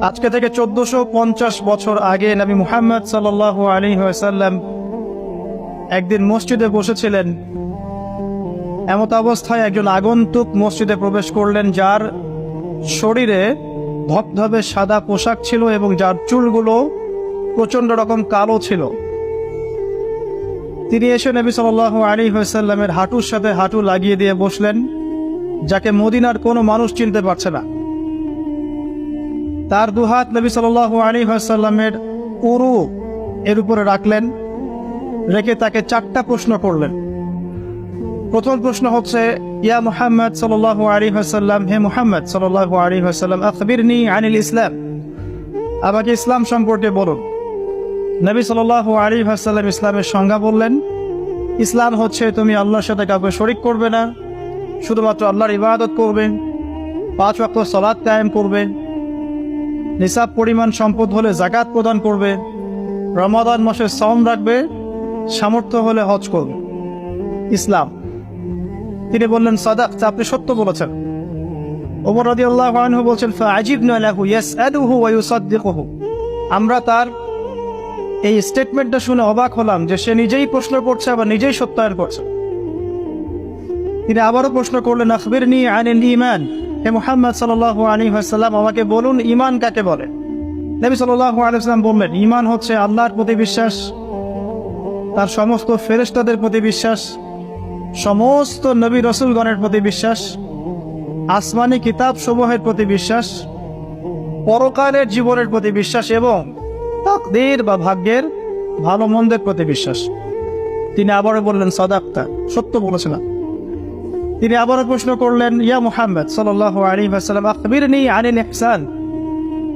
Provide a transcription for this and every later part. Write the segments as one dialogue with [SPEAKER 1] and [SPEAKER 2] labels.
[SPEAKER 1] আজকে থেকে 1450 বছর আগে নবী মুহাম্মদ সাল্লাল্লাহু আলাইহি ওয়াসাল্লাম একদিন মসজিদে বসেছিলেন। এমত অবস্থায় একজন আগন্তুক মসজিদে প্রবেশ করলেন, যার শরীরে ধবধবে সাদা পোশাক ছিল এবং যার চুলগুলো প্রচন্ড রকম কালো ছিল। তিনি এসে নবী সাল্লাল্লাহু আলাইহি ওয়াসাল্লামের হাঁটুর সাথে হাঁটু লাগিয়ে দিয়ে বসলেন, যাকে মদিনার কোনো মানুষ চিনতে পারছে না। তার দুহাত নবী সাল্লাল্লাহু আলাইহি ওয়াসাল্লামের উরু এর উপরে রাখলেন, রেখে তাকে 4টা প্রশ্ন করলেন। প্রথম প্রশ্ন হচ্ছে, ইয়া মুহাম্মদ সাল্লাল্লাহু আলাইহি ওয়াসাল্লাম, হে মুহাম্মদ সাল্লাল্লাহু আলাইহি ওয়াসাল্লাম, আখবিরনি আনিল ইসলাম, আমাকে ইসলাম সম্পর্কে বলুন। নবী সাল্লাল্লাহু আলাইহি ওয়াসাল্লাম ইসলামের সংজ্ঞা বললেন, ইসলাম হচ্ছে তুমি আল্লাহর সাথে কাউকে শরীক করবে না, শুধুমাত্র আল্লাহর ইবাদত করবে, 5 ওয়াক্ত সালাত কায়েম করবে, নিসাব পরিমাণ সম্পদ হলে যাকাত প্রদান করবে, রমাদান মাসে সওম রাখবে, সামর্থ্য হলে হজ করবে। ইসলাম। তিনি বললেন, সাদাকতা, আপনি সত্য বলেছেন। ওমর রাদিয়াল্লাহু আনহু বলছেন, ফাআজিবনা লাহু ইয়াসআলুহু ওয়া ইউসাদ্দিকুহু, আমরা তার এই স্টেটমেন্টটা শুনে অবাক হলাম যে সে নিজেই প্রশ্ন করছে আবার নিজেই সত্যায়ন করছে। তিনি আবারও প্রশ্ন করলেন, আখবিরনি আনিল ঈমান, হে মুহাম্মদ সাল্লাল্লাহু আলাইহি ওয়াসাল্লাম, আমাকে বলুন ঈমান কাকে বলে। নবী সাল্লাল্লাহু আলাইহি ওয়াসাল্লাম বললেন, ঈমান হচ্ছে আল্লাহর প্রতি বিশ্বাস, তার সমস্ত ফেরেশতাদের প্রতি বিশ্বাস, সমস্ত নবী রাসূলগণের প্রতি বিশ্বাস, আসমানি কিতাব সমূহের প্রতি বিশ্বাস, পরকালের জীবনের প্রতি বিশ্বাস এবং তাকদীর বা ভাগ্যের ভালো মন্দের প্রতি বিশ্বাস। তিনি আবারও বললেন, সাদাকতা, সত্য বলেছেন। তিনি আবারও প্রশ্ন করলেন, ইয়া মুহাম্মদ সাল্লাল্লাহু আলাইহি ওয়াসাল্লাম, আখবিরনি আনিল ইহসান,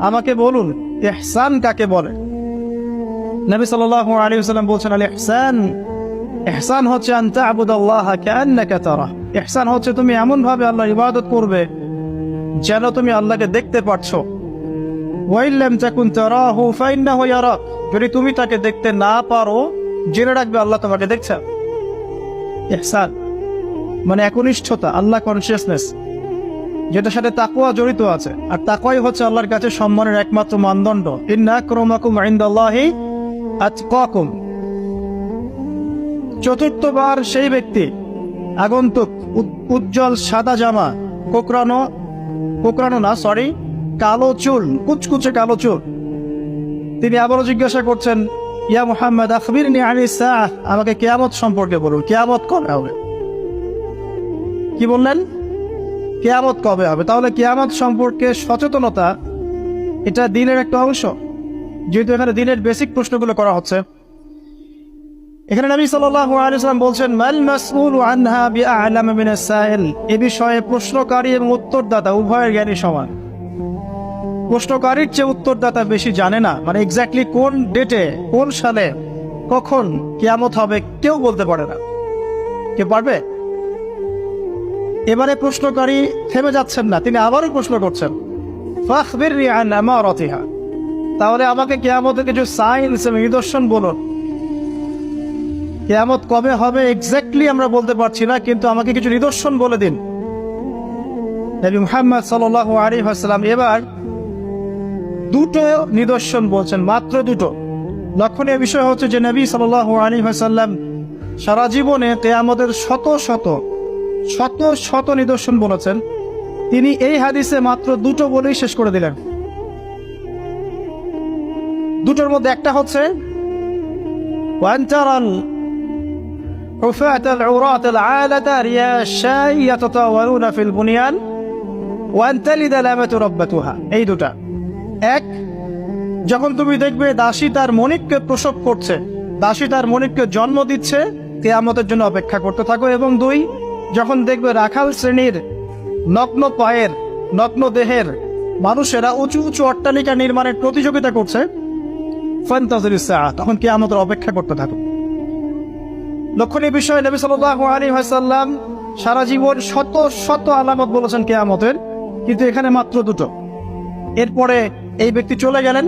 [SPEAKER 1] আমাকে বলুন ইহসান কাকে বলে। নবী সাল্লাল্লাহু আলাইহি ওয়াসাল্লাম বলছেন, আল ইহসান, ইহসান হচ্ছে আন তা'বুদাল্লাহা কাআন্নাকা তারাহ, ইহসান হচ্ছে তুমি এমন ভাবে আল্লাহর ইবাদত করবে যেন তুমি আল্লাহকে দেখতে পাচ্ছো। ওয়া ইল্লাম তাকুন তারাহু ফাইন্নাহু ইয়ারাক, যদি তুমি তাকে দেখতে না পারো জেনে রাখবে আল্লাহ তোমাকে দেখছেন। ইহসান মানে একনিষ্ঠতা, আল্লাহ কনসিয়াসনেস, যেটার সাথে তাকওয়া জড়িত আছে। আর তাকওয়াই হচ্ছে আল্লাহর কাছে সম্মানের একমাত্র মানদণ্ড। ইন্না আকরামাকুম ইনদাল্লাহি আতকাকুম। চতুর্থবার সেই ব্যক্তি আগন্তুক, উজ্জ্বল সাদা জামা, কালো চুল, কুচকুচে কালো চুল। তিনি আবারও জিজ্ঞাসা করছেন, ইয়া মুহাম্মদ আখবিরনি আনিস সাআহ, আমাকে কিয়ামত সম্পর্কে বলুন, কিয়ামত কবে হবে। কি বললেন? কিয়ামত কবে হবে। তাহলে কিয়ামত সম্পর্কে সচেতনতা এটা দ্বীনের একটা অংশ, যেহেতু এখানে দ্বীনের বেসিক প্রশ্নগুলো করা হচ্ছে। এখানে নবী সাল্লাল্লাহু আলাইহি ওয়াসাল্লাম বলছেন, মাল মাসউলু আনহা বিআ'লাম মিনাস সাইল, এই বিষয়ে প্রশ্নকারী এবং উত্তরদাতা উভয়ের জ্ঞানী সমান। প্রশ্নকারীর চেয়ে উত্তরদাতা বেশি জানে না, মানে এক্স্যাক্টলি কোন ডেটে, কোন সালে, কখন কিয়ামত হবে কেউ বলতে পারে না। কে পারবে? এবারে প্রশ্নকারী থেমে যাচ্ছেন না, তিনি আবারও প্রশ্ন করছেন, ফাখবিরনি আন আমারাতিহা, তাহলে আমাকে কিয়ামতের কিছু সাইন্স এবং নিদর্শন বলুন। কিয়ামত কবে হবে এক্স্যাক্টলি আমরা বলতে পারছি না, কিন্তু আমাকে কিছু নিদর্শন বলে দিন। নবী মুহাম্মদ সাল্লাল্লাহু আলাইহি ওয়াসাল্লাম এবার 2টো নিদর্শন বলছেন, মাত্র 2টো। লক্ষণীয় বিষয় হচ্ছে যে নবী সাল্লাল্লাহু আলাইহি ওয়াসাল্লাম সারা জীবনে কিয়ামতের শত শত নিদর্শন বলেছেন, তিনি এই হাদিসে মাত্র 2টো বলেই শেষ করে দিলেন। 2টোর মধ্যে একটা হচ্ছে, ওয়ান তারাল হুফাতাল উরাতাল আলাতা রিয়াশাই ইয়াতাতাওয়ালুনা ফিল বুনিয়ান ওয়ান তালিদাল আমাতু রাব্বাতুহা। এই 2টা। এক, যখন তুমি দেখবে দাসী তার মনিককে প্রসব করছে, দাসী তার মনিককে জন্ম দিচ্ছে, কিয়ামতের জন্য অপেক্ষা করতে থাকো। এবং 2, যখন দেখবে রাখাল শ্রেণীর নগ্ন পায়ের, নগ্ন দেহের মানুষেরা উঁচু উঁচু অট্টালিকা নির্মাণের প্রতিযোগিতা করছে, ফান্তাজিরিস সাআহ, তখন কিয়ামতের অপেক্ষা করতে থাকো। লক্ষণীয় বিষয়, নবী সাল্লাল্লাহু আলাইহি ওয়াসাল্লাম সারা জীবন শত আলামত বলেছেন কিয়ামতের, কিন্তু এখানে মাত্র 2টো। এরপরে এই ব্যক্তি চলে গেলেন।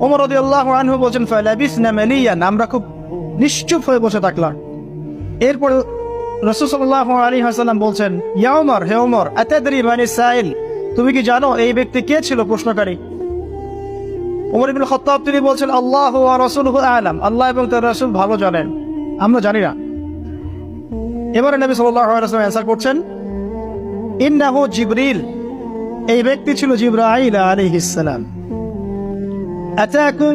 [SPEAKER 1] ওমর রাদিয়াল্লাহু আনহু বলেন, ফালাবিসনা মালিয়ান, আমরা খুব নিশ্চুপ হয়ে বসে থাকলাম। এরপরে রাসূল সাল্লাল্লাহু আলাইহি ওয়াসাল্লাম বলছেন, ইয়া ওমর, হে ওমর, আতাদরি মানিস সাইল, তুমি কি জানো এই ব্যক্তি কে ছিল প্রশ্নকারী? ওমর ইবনে খাত্তাব তিনি বলছেন আল্লাহ ওয়া রাসূলুহু আ'লাম, আল্লাহ এবং তার রাসূল ভালো জানেন, আমরা জানি না। এবারে নবী সাল্লাল্লাহু আলাইহি ওয়াসাল্লাম অ্যানসার করছেন ইন্নাহু জিবরিল, এই ব্যক্তি ছিল জিবরাইল আলাইহিস সালাম। আতাকুম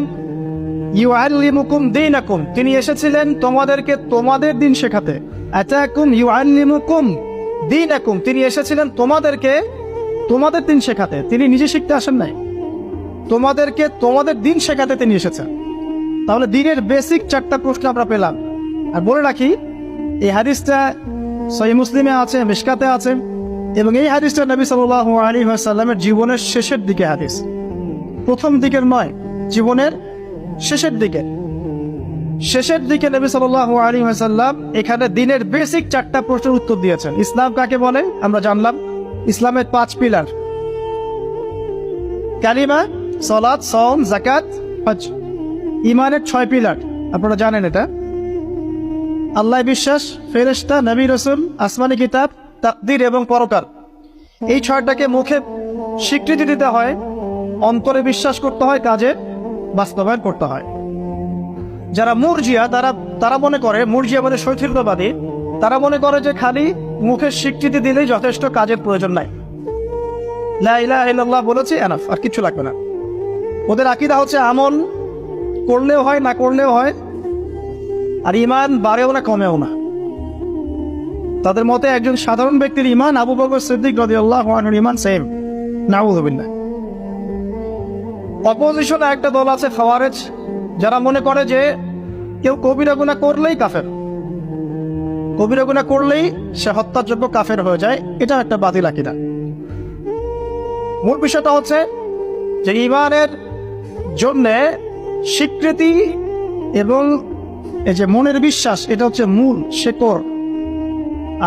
[SPEAKER 1] ইউআল্লিমুকুম দীনাকুম, তিনি এসেছিলেন তোমাদেরকে তোমাদের দিন শেখাতে। আতাকুম ইউআল্লিমুকুম দীনাকুম, তিনি এসেছিলেন তোমাদেরকে তোমাদের দিন শেখাতে, তিনি নিজে শিখতে আসেন নাই, তোমাদেরকে তোমাদের দিন শেখাতে তিনি এসেছেন। তাহলে দিনের বেসিক 4টা প্রশ্ন আমরা পেলাম। আর বলে রাখি এই হাদিসটা সহিহ মুসলিমে আছে, মিশকাতে আছে, এবং এই হাদিসটা নবী সাল্লাল্লাহু আলাইহি ওয়াসাল্লামের জীবনের শেষের দিকে হাদিস, প্রথম দিকের নয়, জীবনের শেষের দিকে। শেষের দিকে নবী সাল্লাল্লাহু আলাইহি ওয়াসাল্লাম এখানে দিনের বেসিক 4টা প্রশ্নের উত্তর দিয়েছেন। ইসলাম কাকে বলে আমরা জানলাম, ইসলামের 5 পিলার, কালিমা, সালাত, সাওম, যাকাত, হজ। ঈমানের 6 পিলার, আপনারা জানেন এটা। আল্লাহ বিশ্বাস, ফেরেশতা, নবী রাসূল, আসমানি কিতাব, তাকদীর এবং পরকাল। এই 6টাকে মুখে স্বীকৃতি দিতে হয়, অন্তরে বিশ্বাস করতে হয়, কাজে বাস্তবায়ন করতে হয়। যারা মুরজিয়া তারা মনে করে, মুরজিয়া মানে শৈথিল্যবাদী, তারা মনে করে যে খালি মুখের স্বীকৃতি দিলেই যথেষ্ট, কাজের প্রয়োজন নাই। লা ইলাহা ইল্লাল্লাহ বলেছি এনাফ, আর কিছু লাগবে না। ওদের আকীদা হচ্ছে আমল করলেও হয়, না করলেও হয়, আর ঈমান বাড়েও না কমেও না। তাদের মতে একজন সাধারণ ব্যক্তির ঈমান আবু বকর সিদ্দিক রাদিয়াল্লাহু আনহুর ঈমান সেম। নাউযুবিল্লাহ। অপোজিশনে একটা দল আছে খাওয়ারেজ, যারা মনে করে যে কেউ কবিরা গুনাহ করলেই কাফের, কবিরা গুনাহ করলেই সে হত্যাযোগ্য কাফের হয়ে যায়। এটা একটা বাতিল আকীদা। মূল বিষয়টা হচ্ছে যে ঈমানের জন্য স্বীকৃতি এবং এই যে মনের বিশ্বাস, এটা হচ্ছে মূল শেকড়,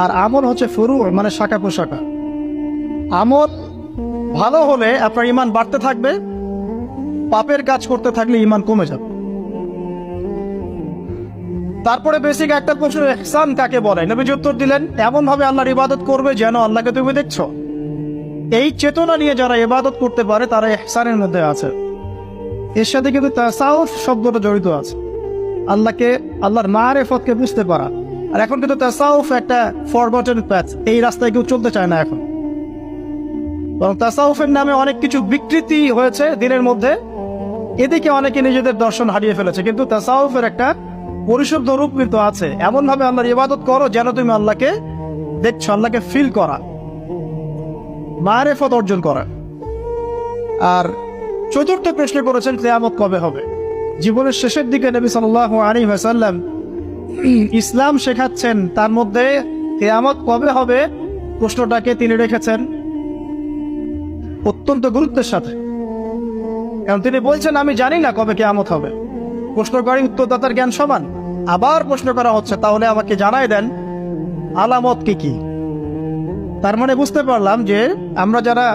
[SPEAKER 1] আর আমল হচ্ছে ফুরু, মানে শাখা প্রশাখা। আমল ভালো হলে আপনার ঈমান বাড়তে থাকবে, পাপের কাজ করতে থাকলে ঈমান কমে যাবে। তারপরে বেসিক একটা প্রশ্ন, ইহসান কাকে বলে? নবীজি উত্তর দিলেন এমন ভাবে আল্লাহর ইবাদত করবে যেন আল্লাহকে তুমি দেখছো। এই চেতনা নিয়ে যারা ইবাদত করতে পারে তারা ইহসানের মধ্যে আছে। এর সাথে কিন্তু তাসাউফ শব্দটা জড়িত আছে, আল্লাহকে, আল্লাহর মারিফতকে বুঝতে পারা। আর এখন কিন্তু তাসাউফ একটা ফরগটেন প্যাথ, এই রাস্তায় কেউ চলতে চায় না এখন। বরং তাসাউফের নামে অনেক কিছু বিকৃতি হয়েছে দিনের মধ্যে, এদিকে অনেকে নিজেদের দর্শন হারিয়ে ফেলেছে। কিন্তু তাসাউফের একটা পরিশুদ্ধ রূপ কিন্তু আছে, এমন ভাবে আল্লাহর ইবাদত করো যেন তুমি আল্লাহকে দেখছো, আল্লাহকে ফিল করা, মারিফত অর্জন করা। আর চতুর্থ প্রশ্ন করেছেন কিয়ামত কবে হবে। জীবনের শেষের দিকে নবী সাল্লাল্লাহু আলাইহি ওয়াসাল্লাম ইসলাম শেখাচ্ছেন, তার মধ্যে কিয়ামত কবে হবে প্রশ্নটাকে তিনি রেখেছেন অত্যন্ত গুরুত্বের সাথে। কারণ তিনি বলছেন আমি জানি না কবে কিয়ামত হবে। প্রশ্নকারী উত্তরদাতার জ্ঞান সমান। আবার প্রশ্ন করা হচ্ছে তাহলে আমাকে জানাই দেন আলামত কি কি। তার মানে বুঝতে পারলাম যে আমরা যারা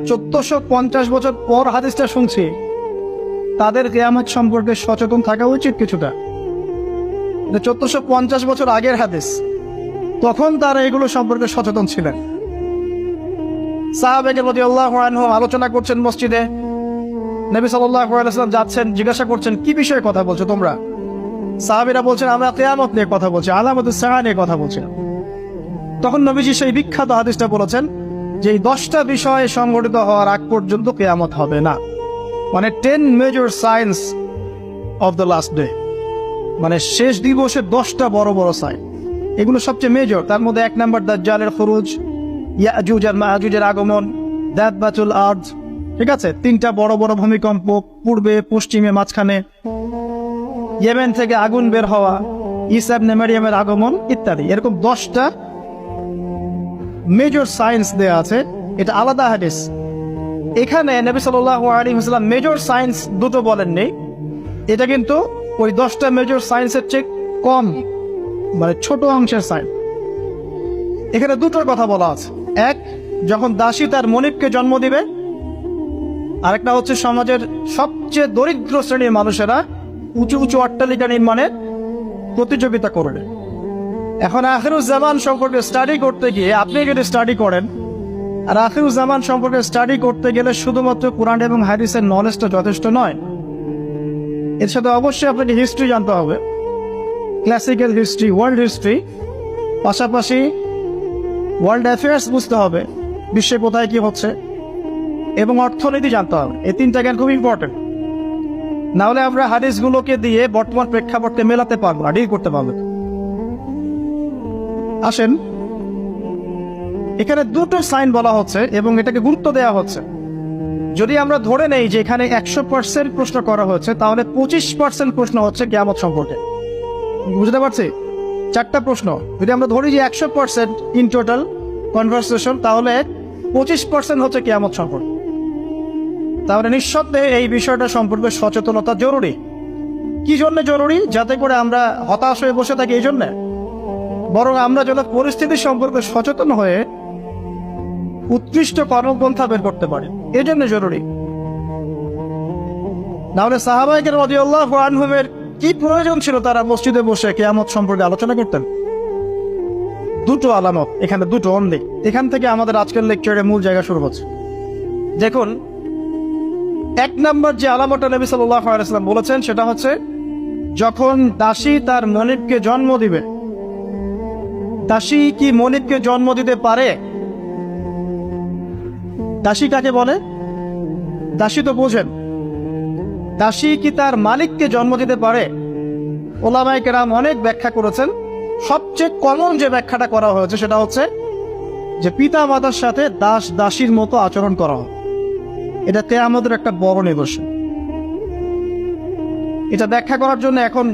[SPEAKER 1] 1450 বছর পর হাদিসটা শুনছি, তাদের কিয়ামত সম্পর্কে সচেতন থাকা উচিত কিছুটা। 1450 বছর আগের হাদিস, তখন তারা এগুলো সম্পর্কে সচেতন ছিলেন। সাহাবায়ে রাদিয়াল্লাহু আনহুম আলোচনা করছেন মসজিদে, নবী সাল্লাল্লাহু আলাইহি ওয়াসাল্লাম যাচ্ছেন, জিজ্ঞাসা করছেন কি বিষয়ে কথা বলছো তোমরা? সাহাবীরা বলছেন আমরা কিয়ামত নিয়ে কথা বলছি, আলামাতুস সাআ নিয়ে কথা বলছি। তখন নবীজি সেই বিখ্যাত হাদিসটা বলেছেন যে এই 10টা বিষয় সংঘটিত হওয়ার আগ পর্যন্ত কিয়ামত হবে না। মানে 10 major signs of the last day, মানে শেষ দিবসের 10টা বড় বড় সাইন, এগুলো সবচেয়ে মেজর। তার মধ্যে 1 নম্বর দাজ্জালের খুরুজ, ইয়াজুজ আর মাজুজের আগমন, দাবাতুল আরদ, ঠিক আছে, 3টা বড় বড় ভূমিকম্প, পূর্বে, পশ্চিমে, মাঝখানে, ইয়েমেন থেকে আগুন বের হওয়া, ঈসা ইবনে মারইয়ামের আগমন ইত্যাদি। এরকম 10টা মেজর সায়েন্স দেয়া আছে। এটা আলাদা হাদিস। এখানে নবী সাল্লাল্লাহু আলাইহি ওয়াসাল্লাম মেজর সায়েন্স দুটো বলেননি, এটা কিন্তু ওই 10টা মেজর সায়েন্সের চেয়ে কম, মানে ছোট অংশের সায়েন্স। এখানে দুটোর কথা বলা আছে। এক, যখন দাসী তার মনিবকে জন্ম দিবে। আরেকটা হচ্ছে সমাজের সবচেয়ে দরিদ্র শ্রেণীর মানুষেরা উঁচু উঁচু অট্টালিকা নির্মাণের প্রতিযোগিতা করবে। এখন আখিরুজ্জামান সম্পর্কে স্টাডি করতে গিয়ে, আপনি যদি স্টাডি করেন, আর আখিরুজ্জামান সম্পর্কে স্টাডি করতে গেলে শুধুমাত্র কোরআন এবং হাদিসের নলেজটা যথেষ্ট নয়। এর সাথে অবশ্যই আপনাকে হিস্ট্রি জানতে হবে, ক্লাসিক্যাল হিস্ট্রি, ওয়ার্ল্ড হিস্ট্রি, পাশাপাশি ওয়ার্ল্ড অ্যাফেয়ার্স বুঝতে হবে, বিশ্বে কোথায় কি হচ্ছে, এবং অর্থনীতি জানতে হবে। এই তিনটা জ্ঞান খুব ইম্পর্টেন্ট। না হলে আমরা হাদিসগুলোকে দিয়ে বর্তমান প্রেক্ষাপটকে মেলাতে পারবো না, ডিল করতে পারবো। আসেন, এখানে দুটো সাইন বলা হচ্ছে এবং এটাকে গুরুত্ব দেওয়া হচ্ছে। যদি আমরা ধরে নেই যে এখানে 100% প্রশ্ন করা হচ্ছে, তাহলে 25% প্রশ্ন হচ্ছে কিয়ামত সম্পর্কে। বুঝতে পারছি? 4টা প্রশ্ন যদি আমরা ধরি যে 100% ইন টোটাল কনভারসেশন, তাহলে 25% হচ্ছে কিয়ামত সম্পর্কে। তাহলে নিঃসন্দেহে এই বিষয়টা সম্পর্কে সচেতনতা জরুরি। কি জন্য জরুরি? যাতে করে আমরা হতাশ হয়ে বসে থাকি এই জন্যে, বরং আমরা যেন পরিস্থিতি সম্পর্কে সচেতন হয়ে উৎকৃষ্ট কর্মপন্থা বের করতে পারি, এই জন্য জরুরি। নাহলে সাহাবায়ে রাদিয়াল্লাহু আনহুমের কি প্রয়োজন ছিল তারা মসজিদে বসে কিয়ামত সম্পর্কে আলোচনা করতেন? দুটো আলামত, এখানে দুটো অনলি। এখান থেকে আমাদের আজকের লেকচারের মূল জায়গা শুরু হচ্ছে। দেখুন, 1 নম্বর যে আলামতটা নবী সাল্লাল্লাহু আলাইহি ওয়াসাল্লাম বলেছেন সেটা হচ্ছে যখন দাসী তার মনিবকে জন্ম দিবে। দাসী কি মনিবকে জন্ম দিতে পারে? দাসী কাকে বলে? দাসী তো বোঝেন। দাসী কি তার মালিককে জন্ম দিতে পারে? ওলামায়ে কেরাম অনেক ব্যাখ্যা করেছেন। সবচেয়ে কমন যে ব্যাখ্যাটা করা হয়েছে সেটা হচ্ছে যে পিতা মাতার সাথে দাস দাসীর মতো আচরণ করা হয়। এটা কিয়ামতের একটা বড় নিদর্শন। এটা ব্যাখ্যা করার জন্য এখন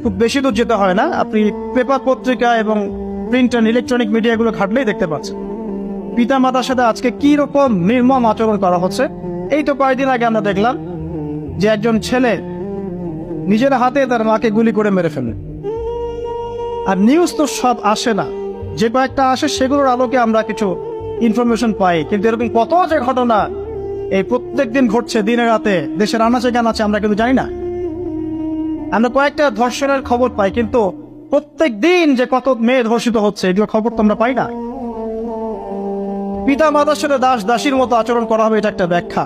[SPEAKER 1] খুব বেশি দূর যেতে হয় না, আপনি পেপার পত্রিকা এবং প্রিন্ট অ্যান্ড ইলেকট্রনিক মিডিয়াগুলো ঘাটলেই দেখতে পাচ্ছেন পিতা মাতার সাথে আজকে কি রকম নির্মম আচরণ করা হচ্ছে। এই তো কয়েকদিন আগে আমরা দেখলাম যে একজন ছেলে নিজের হাতে তার মাকে গুলি করে মেরে ফেলে। আর নিউজ তো সব আসে না, যে কয়েকটা আসে সেগুলোর আলোকে আমরা কিছু ইনফরমেশন পাই, কিন্তু এরকম কত যে ঘটনা এই প্রত্যেক দিন ঘটছে, দিনে রাতে দেশের আনাচে কানাচে, আমরা কিন্তু জানি না। আমরা কয়েকটা ধর্ষণের খবর পাই, কিন্তু প্রত্যেক দিন যে কত মেয়ে ধর্ষিত হচ্ছে এগুলো খবর তো আমরা পাই না। পিতা মাতার সাথে দাস দাসীর মতো আচরণ করা হবে, এটা একটা ব্যাখ্যা।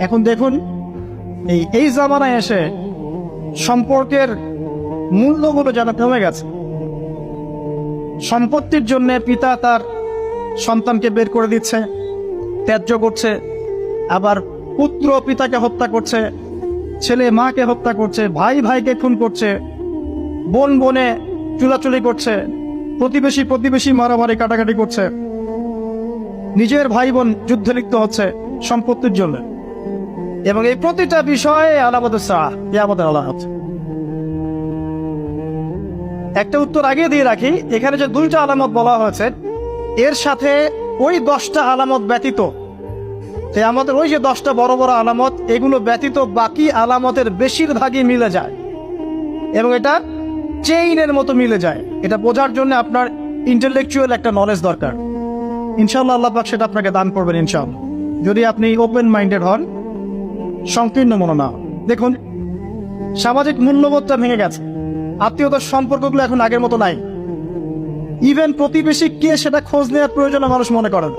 [SPEAKER 1] এখন দেখুন, এই জামানায় এসে সম্পর্কের মূল্যগুলো যেন কমে গেছে। সম্পত্তির জন্য পিতা তার সন্তানকে বের করে দিচ্ছে, ত্যায্য করছে, আবার পুত্র পিতাকে হত্যা করছে, ছেলে মাকে হত্যা করছে, ভাই ভাইকে খুন করছে, বোন বোনে চুলাচুলি করছে, প্রতিবেশী প্রতিবেশী মারামারি কাটাকাটি করছে, নিজের ভাই বোন যুদ্ধে লিপ্ত হচ্ছে সম্পত্তির জন্য। এবং এই প্রতিটা বিষয়ে আলামতের সাহ, কিয়ামতের আলামত। একটা উত্তর আগে দিয়ে রাখি, এখানে যে 2টা আলামত বলা হয়েছে এর সাথে ওই 10টা আলামত ব্যতীত, আমাদের ওই যে 10টা বড় বড় আলামত, এগুলো ব্যতীত বাকি আলামতের বেশিরভাগই মিলে যায় এবং এটা চেইনের মতো মিলে যায়। এটা বোঝার জন্য আপনার ইন্টেলেকচুয়াল একটা নলেজ দরকার। ইনশাআল্লাহ আল্লাহ পাক সেটা আপনাকে দান করবেন ইনশাআল্লাহ, যদি আপনি ওপেন মাইন্ডেড হন, সংকীর্ণ মন না। দেখুন, সামাজিক মূল্যবোধটা ভেঙে গেছে, আত্মীয়তার সম্পর্কগুলো এখন আগের মতো নাই। ইভেন প্রতিবেশী কে সেটা খোঁজ নেওয়ার প্রয়োজন মানুষ মনে করেন।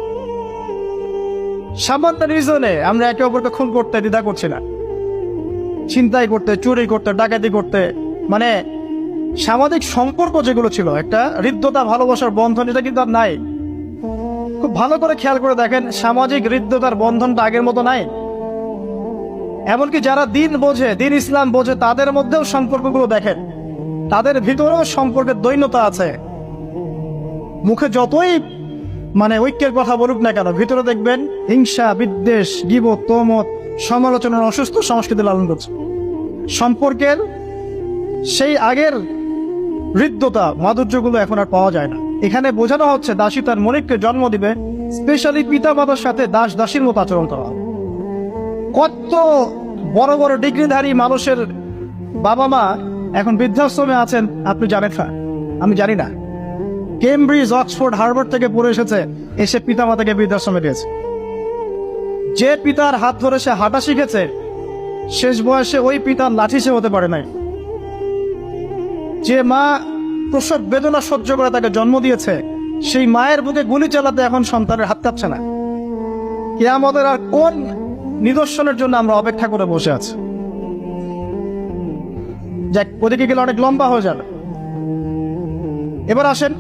[SPEAKER 1] সামান্য রিজনে আমরা একে অপরকে খুন করতে দ্বিধা করছি না, ছিনতাই করতে, চুরি করতে, ডাকাতি করতে। মানে সামাজিক সম্পর্ক যেগুলো ছিল, একটা হৃদ্যতা ভালোবাসার বন্ধন, এটা কিন্তু আর নাই। খুব ভালো করে খেয়াল করে দেখেন, সামাজিক হৃদ্যতার বন্ধনটা আগের মতো নাই। এমনকি যারা দিন বোঝে, দিন ইসলাম বোঝে, তাদের মধ্যেও সম্পর্কগুলো দেখেন, তাদের ভিতরেও সম্পর্কের দৈন্যতা আছে। মুখে যতই ঐক্যের কথা বলুক না কেন, ভিতরে দেখবেন হিংসা, বিদ্বেষ, গীবত, তহমত, সমালোচনার অসুস্থ সংস্কৃতি লালন করছে। সম্পর্কের সেই আগের হৃদ্যতা, মাধুর্যগুলো এখন আর পাওয়া যায় না। এখানে বোঝানো হচ্ছে দাসী তার মনিবকে জন্ম দিবে, স্পেশালি পিতা মাতার সাথে দাস দাসীর মতো আচরণ করা হবে। কত বড় বড় ডিগ্রিধারী মানুষের বাবা মা এখন বৃদ্ধাশ্রমে আছেন, আপনি জানেন না? আমি জানি না। কেমব্রিজ, অক্সফোর্ড, হার্ভার্ড থেকে পড়ে এসেছে, এসে পিতা মাতাকে বৃদ্ধাশ্রমে দিয়েছে। যে পিতার হাত ধরে সে হাঁটা শিখেছে, শেষ বয়সে ওই পিতার লাঠি সে হতে পারে নাই। যে মা প্রসব বেদনা সহ্য করে তাকে জন্ম দিয়েছে, সেই মায়ের বুকে গুলি চালাতে এখন সন্তানের হাত কাঁপছে না। কিয়ামতের আর কোন নিদর্শনের জন্য আমরা অপেক্ষা করে বসে আছি? যাক, ওদিকে গেলে অনেক লম্বা হয়ে যাবে। এবার আসেন,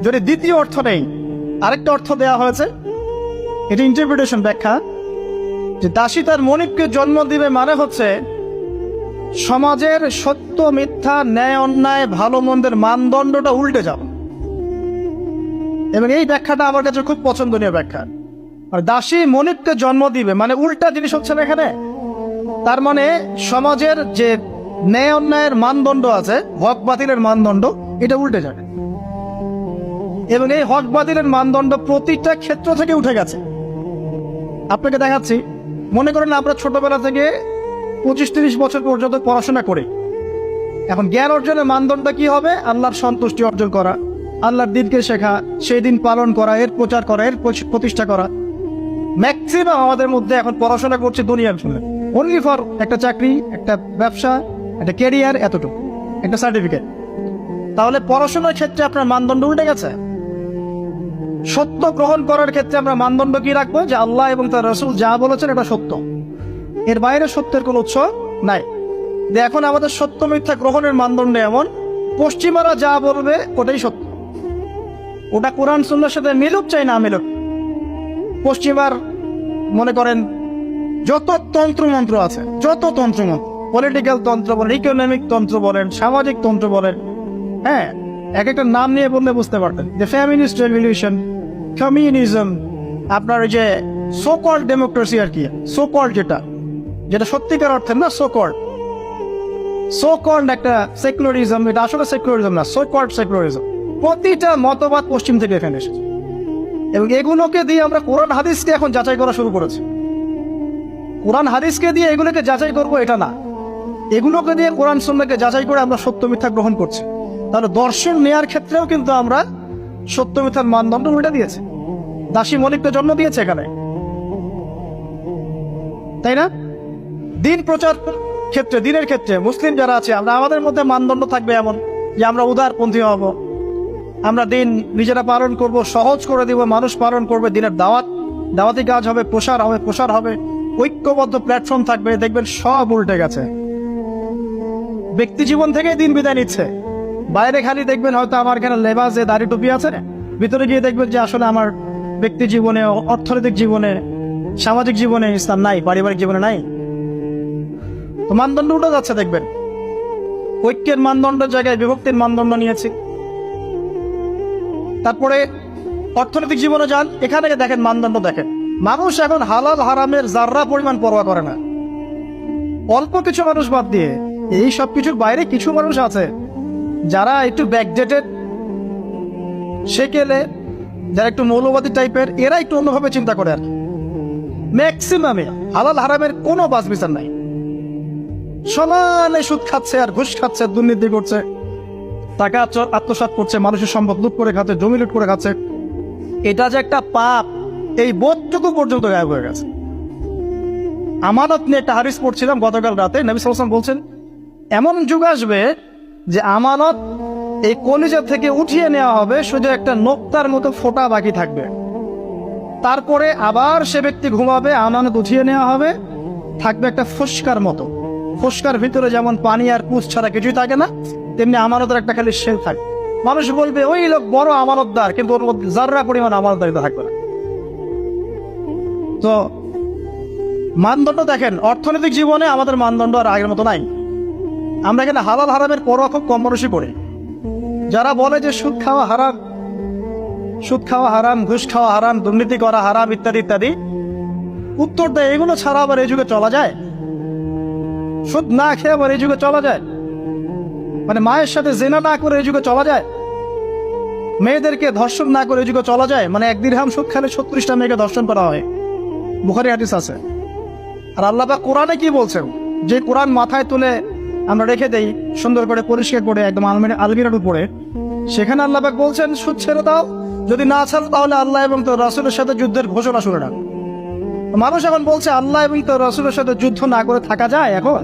[SPEAKER 1] যদি দ্বিতীয় অর্থ নেই, আরেকটা অর্থ দেওয়া হয়েছে, এটি ইন্টারপ্রিটেশন, ব্যাখ্যা, যে দাসী তার মনিবকে জন্ম দিবে মানে হচ্ছে সমাজের সত্য মিথ্যা, ন্যায় অন্যায়, ভালো মন্দের মানদণ্ডটা উল্টে যাবে। এবং এই ব্যাখ্যাটা আমার কাছে খুব পছন্দনীয় ব্যাখ্যা। আর দাসী মনিবকে জন্ম দিবে মানে উল্টা জিনিস হচ্ছে না এখানে। তার মানে সমাজের যে ন্যায় অন্যায়ের মানদণ্ড আছে, হক বাতিলের মানদণ্ড, এটা উল্টে যাবে। এবং এই হক বাতিলের মানদণ্ড প্রতিটা ক্ষেত্র থেকে উঠে গেছে। আপনাকে দেখাচ্ছি, মনে করেন আমরা ছোটবেলা থেকে 25-30 বছর পর্যন্ত পড়াশোনা করি। এখন জ্ঞান অর্জনের মানদণ্ড কি হবে? আল্লাহর সন্তুষ্টি অর্জন করা, আল্লাহর দিনকে শেখা, সেই দিন পালন করা, এর প্রচার করা, এর প্রতিষ্ঠা করা। ম্যাক্সিমাম আমাদের মধ্যে এখন পড়াশোনা করছে দুনিয়ার জন্য, অনলি ফর একটা চাকরি, একটা ব্যবসা, একটা ক্যারিয়ার, এতটুকু, একটা সার্টিফিকেট। তাহলে পড়াশোনার ক্ষেত্রে আপনার মানদণ্ড উল্টে গেছে। সত্য গ্রহণ করার ক্ষেত্রে আমরা মানদণ্ড কি রাখবো? যে আল্লাহ এবং তার রাসূল যা বলেছেন এটা সত্য, এর বাইরে সত্যের কোনো উৎস নাই। এখন আমাদের সত্য মিথ্যা গ্রহণের মানদণ্ড এমন, পশ্চিমারা যা বলবে ওটাই সত্য, ওটা কোরআন সুন্নাহর সাথে মিলুক চাই না মিলুক। পশ্চিমার মনে করেন যত তন্ত্রমন্ত্র আছে, যত তন্ত্রমন্ত্র, পলিটিক্যাল তন্ত্র বলেন, ইকোনমিক তন্ত্র বলেন, সামাজিক তন্ত্র বলেন, হ্যাঁ, এক একটা নাম নিয়ে বললে বুঝতে পারতেন যে ফেমিনিস্ট রেভলিউশন, কমিউনিজম, আপনার ওই যে সোকল্ড ডেমোক্রেসি আর কি, সোকল্ড যেটা সত্যিকার অর্থে না, সোকল্ড একটা সেকুলারিজম, এটা আসলে সেকুলারিজম না, সোকল্ড সেকুলারিজম। প্রতিটা মতবাদ পশ্চিম থেকে এখানে এসেছে এবং এগুলোকে দিয়ে আমরা কোরআন হাদিসকে এখন যাচাই করা শুরু করেছি। কোরআন হাদিসকে দিয়ে এগুলোকে যাচাই করবো এটা না, এগুলোকে দিয়ে কোরআন সুন্নাহকে যাচাই করে আমরা সত্য মিথ্যা গ্রহণ করছি। তাহলে দর্শন নেয়ার ক্ষেত্রেও কিন্তু আমরা সত্য মিথ্যার মানদণ্ড উল্টে দিয়েছি। দাসী মনিবকে জন্ম দিয়েছে এখানে, তাই না? দিন প্রচার ক্ষেত্রে, দিনের ক্ষেত্রে মুসলিম যারা আছে, আমরা আমাদের মধ্যে মানদণ্ড থাকবে এমন যে আমরা উদারপন্থী হব, আমরা দিন নিজেরা পালন করব, সহজ করে দিব, মানুষ পালন করবে, দিনের দাওয়াতি কাজ হবে, প্রসার হবে, ঐক্যবদ্ধ প্ল্যাটফর্ম থাকবে। দেখবেন সব উল্টে গেছে। ব্যক্তি জীবন থেকেই দিন বিদায় নিচ্ছে। বাইরে খালি দেখবেন হয়তো আমার এখানে লেবাসে দাড়ি টুপি আছে, ভিতরে গিয়ে দেখবেন যে আসলে আমার ব্যক্তি জীবনে, অর্থনৈতিক জীবনে, সামাজিক জীবনে ইসলাম নাই, পারিবারিক জীবনে নাই। তো মানদণ্ড উঠে যাচ্ছে। দেখবেন ঐক্যের মানদণ্ডের জায়গায় বিভক্তির মানদণ্ড নিয়েছি। তারপরে অর্থনৈতিক জীবনে যান, এখানে দেখেন মানদণ্ড দেখেন, মানুষ এখন হালাল হারামের যার্রা পরিমাণ পরোয়া করে না। অল্প কিছু মানুষ বাদ দিয়ে এই সব কিছুর বাইরে কিছু মানুষ আছে যারা একটু ব্যাকডেটেড, সেকেলে, যারা একটু মৌলবাদী টাইপের, এরা একটু অন্যভাবে চিন্তা করে। আর ম্যাক্সিমামে হালাল হারামের কোনো বাছ বিচার নাই, সমানে সুদ খাচ্ছে আর ঘুষ খাচ্ছে, দুর্নীতি করছে, টাকা আত্মসাৎ করছে, মানুষের সম্পদ লুট করে খাচ্ছে, জমি লুট করে খাচ্ছে। এটা যে একটা পাপ, এই বোধটুকু পর্যন্ত গায়েব হয়ে গেছে। আমানত নিয়ে একটা হাদিস পড়ছিলাম গতকাল রাতে, নবী সাল্লাল্লাহু আলাইহি ওয়াসাল্লাম বলছেন এমন যুগ আসবে যে আমানত এই কলিজা থেকে উঠিয়ে নেওয়া হবে, শুধু একটা নোক্তার মতো ফোঁটা বাকি থাকবে। তারপরে আবার সে ব্যক্তি ঘুমাবে, আমানত উঠিয়ে নেওয়া হবে, থাকবে একটা ফুসকার মতো। ফুসকার ভিতরে যেমন পানি আর পুষ ছাড়া কিছুই থাকে না, তেমনি আমানতের একটা খালি শেল থাকে। মানুষ বলবে ওই লোক বড় আমানতদার, কিন্তু ওর মধ্যে যাররা পরিমাণ আমানতদারিতা থাকবে না। তো মানদণ্ড দেখেন, অর্থনৈতিক জীবনে আমাদের মানদণ্ড আর আগের মতো নাই। আমরা এখানে হালাল হারামের পরোয়া খুব কম মানুষই করি। যারা বলে যে সুদ খাওয়া হারাম, ঘুষ খাওয়া হারাম, দুর্নীতি করা হারাম, ইত্যাদি ইত্যাদি, উত্তর দেয় এগুলো ছাড়া আবার এই যুগে চলা যায়? সুদ না খেয়ে আবার এই যুগে চলা যায়? মানে মায়ের সাথে জেনা না করে এই যুগে চলা যায়? মেয়েদেরকে ধর্ষণ না করে এই যুগে চলা যায়? মানে 1 দিরহাম সুদ খেলে 36টা মেয়েকে ধর্ষণ করা হয়, বুখারী হাদিস আছে। আর আল্লাহ পাক কোরআনে কি বলছেন? যে কোরআন মাথায় তুলে আমরা রেখে দেই সুন্দর করে পরিষ্কার করে একদম আলমিরার উপরে, সেখানে আল্লাহ পাক বলছেন সুদ ছেড়ে দাও, যদি না ছাড়ো তাহলে আল্লাহ এবং তার রাসূলের সাথে যুদ্ধের ঘোষণা শুনে না। মানুষ এখন বলছে আল্লাহ এবং তার রাসূলের সাথে যুদ্ধ না করে থাকা যায়? এখন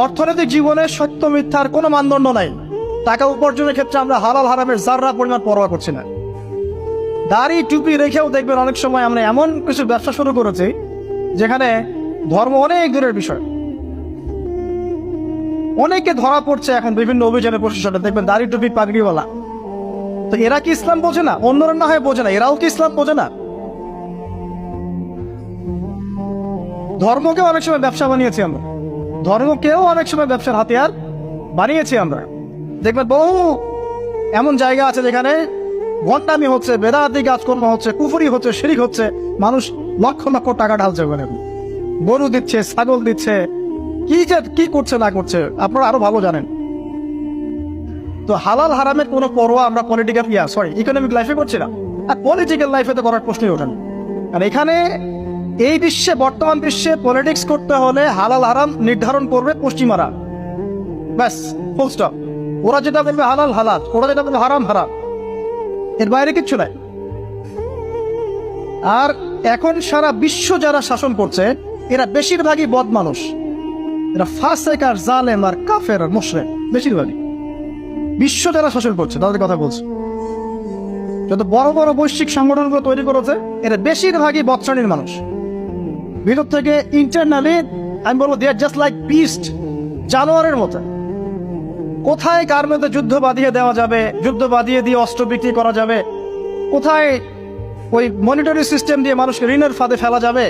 [SPEAKER 1] অর্থনৈতিক জীবনে সত্য মিথ্যার কোনো মানদণ্ড নাই। টাকা উপার্জনের ক্ষেত্রে আমরা হালাল হারামের যাররা পরিমাণ পরোয়া করছি না। দাড়ি টুপি রেখেও দেখবেন অনেক সময় আমরা এমন কিছু ব্যবসা শুরু করেছি যেখানে ধর্ম অনেক দূরের বিষয়। অনেকে ধরা পড়ছে এখন বিভিন্ন অভিযানের প্রশাসনে, দেখবেন দাড়ি টুপি পাগড়িওয়ালা। তো এরা কি ইসলাম বোঝে না? অন্যরা না হয় বোঝে না, এরাও কি ইসলাম বোঝে না? ধর্মকেও অনেক সময় ব্যবসা বানিয়েছি আমরা, ধর্মকেও অনেক সময় ব্যবসার হাতিয়ার বানিয়েছি আমরা। দেখবেন বহু এমন জায়গা আছে যেখানে ভণ্ডামি হচ্ছে, বেদাতি কাজকর্ম হচ্ছে, কুফরি হচ্ছে, শিরিক হচ্ছে, মানুষ লক্ষ লক্ষ টাকা ঢালছে ওখানে, গরু দিচ্ছে, ছাগল দিচ্ছে, কি করছে না করছে আপনারা আরো ভালো জানেন। তো হালাল হারামের কোনো পরোয়া আমরা ইকোনমিক লাইফে করছি না, আর পলিটিক্যাল লাইফে তো করার প্রশ্নই ওঠে না। আর এখানে এই বিশ্বে, বর্তমান বিশ্বে পলিটিক্স করতে হলে হালাল হারাম নির্ধারণ করবে পশ্চিমারা, ব্যাস, ফুল স্টপ। ওরা যেটা বলবে হালাল হালাল, ওরা যেটা বলবে হারাম হারাম, এর বাইরে কিচ্ছু নাই। আর এখন সারা বিশ্ব যারা শাসন করছে এরা বেশিরভাগই বদ মানুষ, এরা ফাসেক আর জালেম আর কাফের আর মুশরিক, বেশিরভাগই বিশ্ব যারা শাসন করছে তাদের কথা বলছে। যত বড় বড় বৈশ্বিক সংগঠনগুলো তৈরি করেছে এরা বেশিরভাগই বদ শ্রেণীর মানুষ। ভিতর থেকে ইন্টারনালি আমি বলবো দে আর জাস্ট লাইক বিস্ট, জানোয়ারের মতো। কোথায় কার মধ্যে যুদ্ধ বাঁধিয়ে দেওয়া যাবে, যুদ্ধ বাঁধিয়ে দিয়ে অস্ত্র বিক্রি করা যাবে, কোথায় ওই মনিটরি সিস্টেম দিয়ে মানুষকে ঋণের ফাঁদে ফেলা যাবে,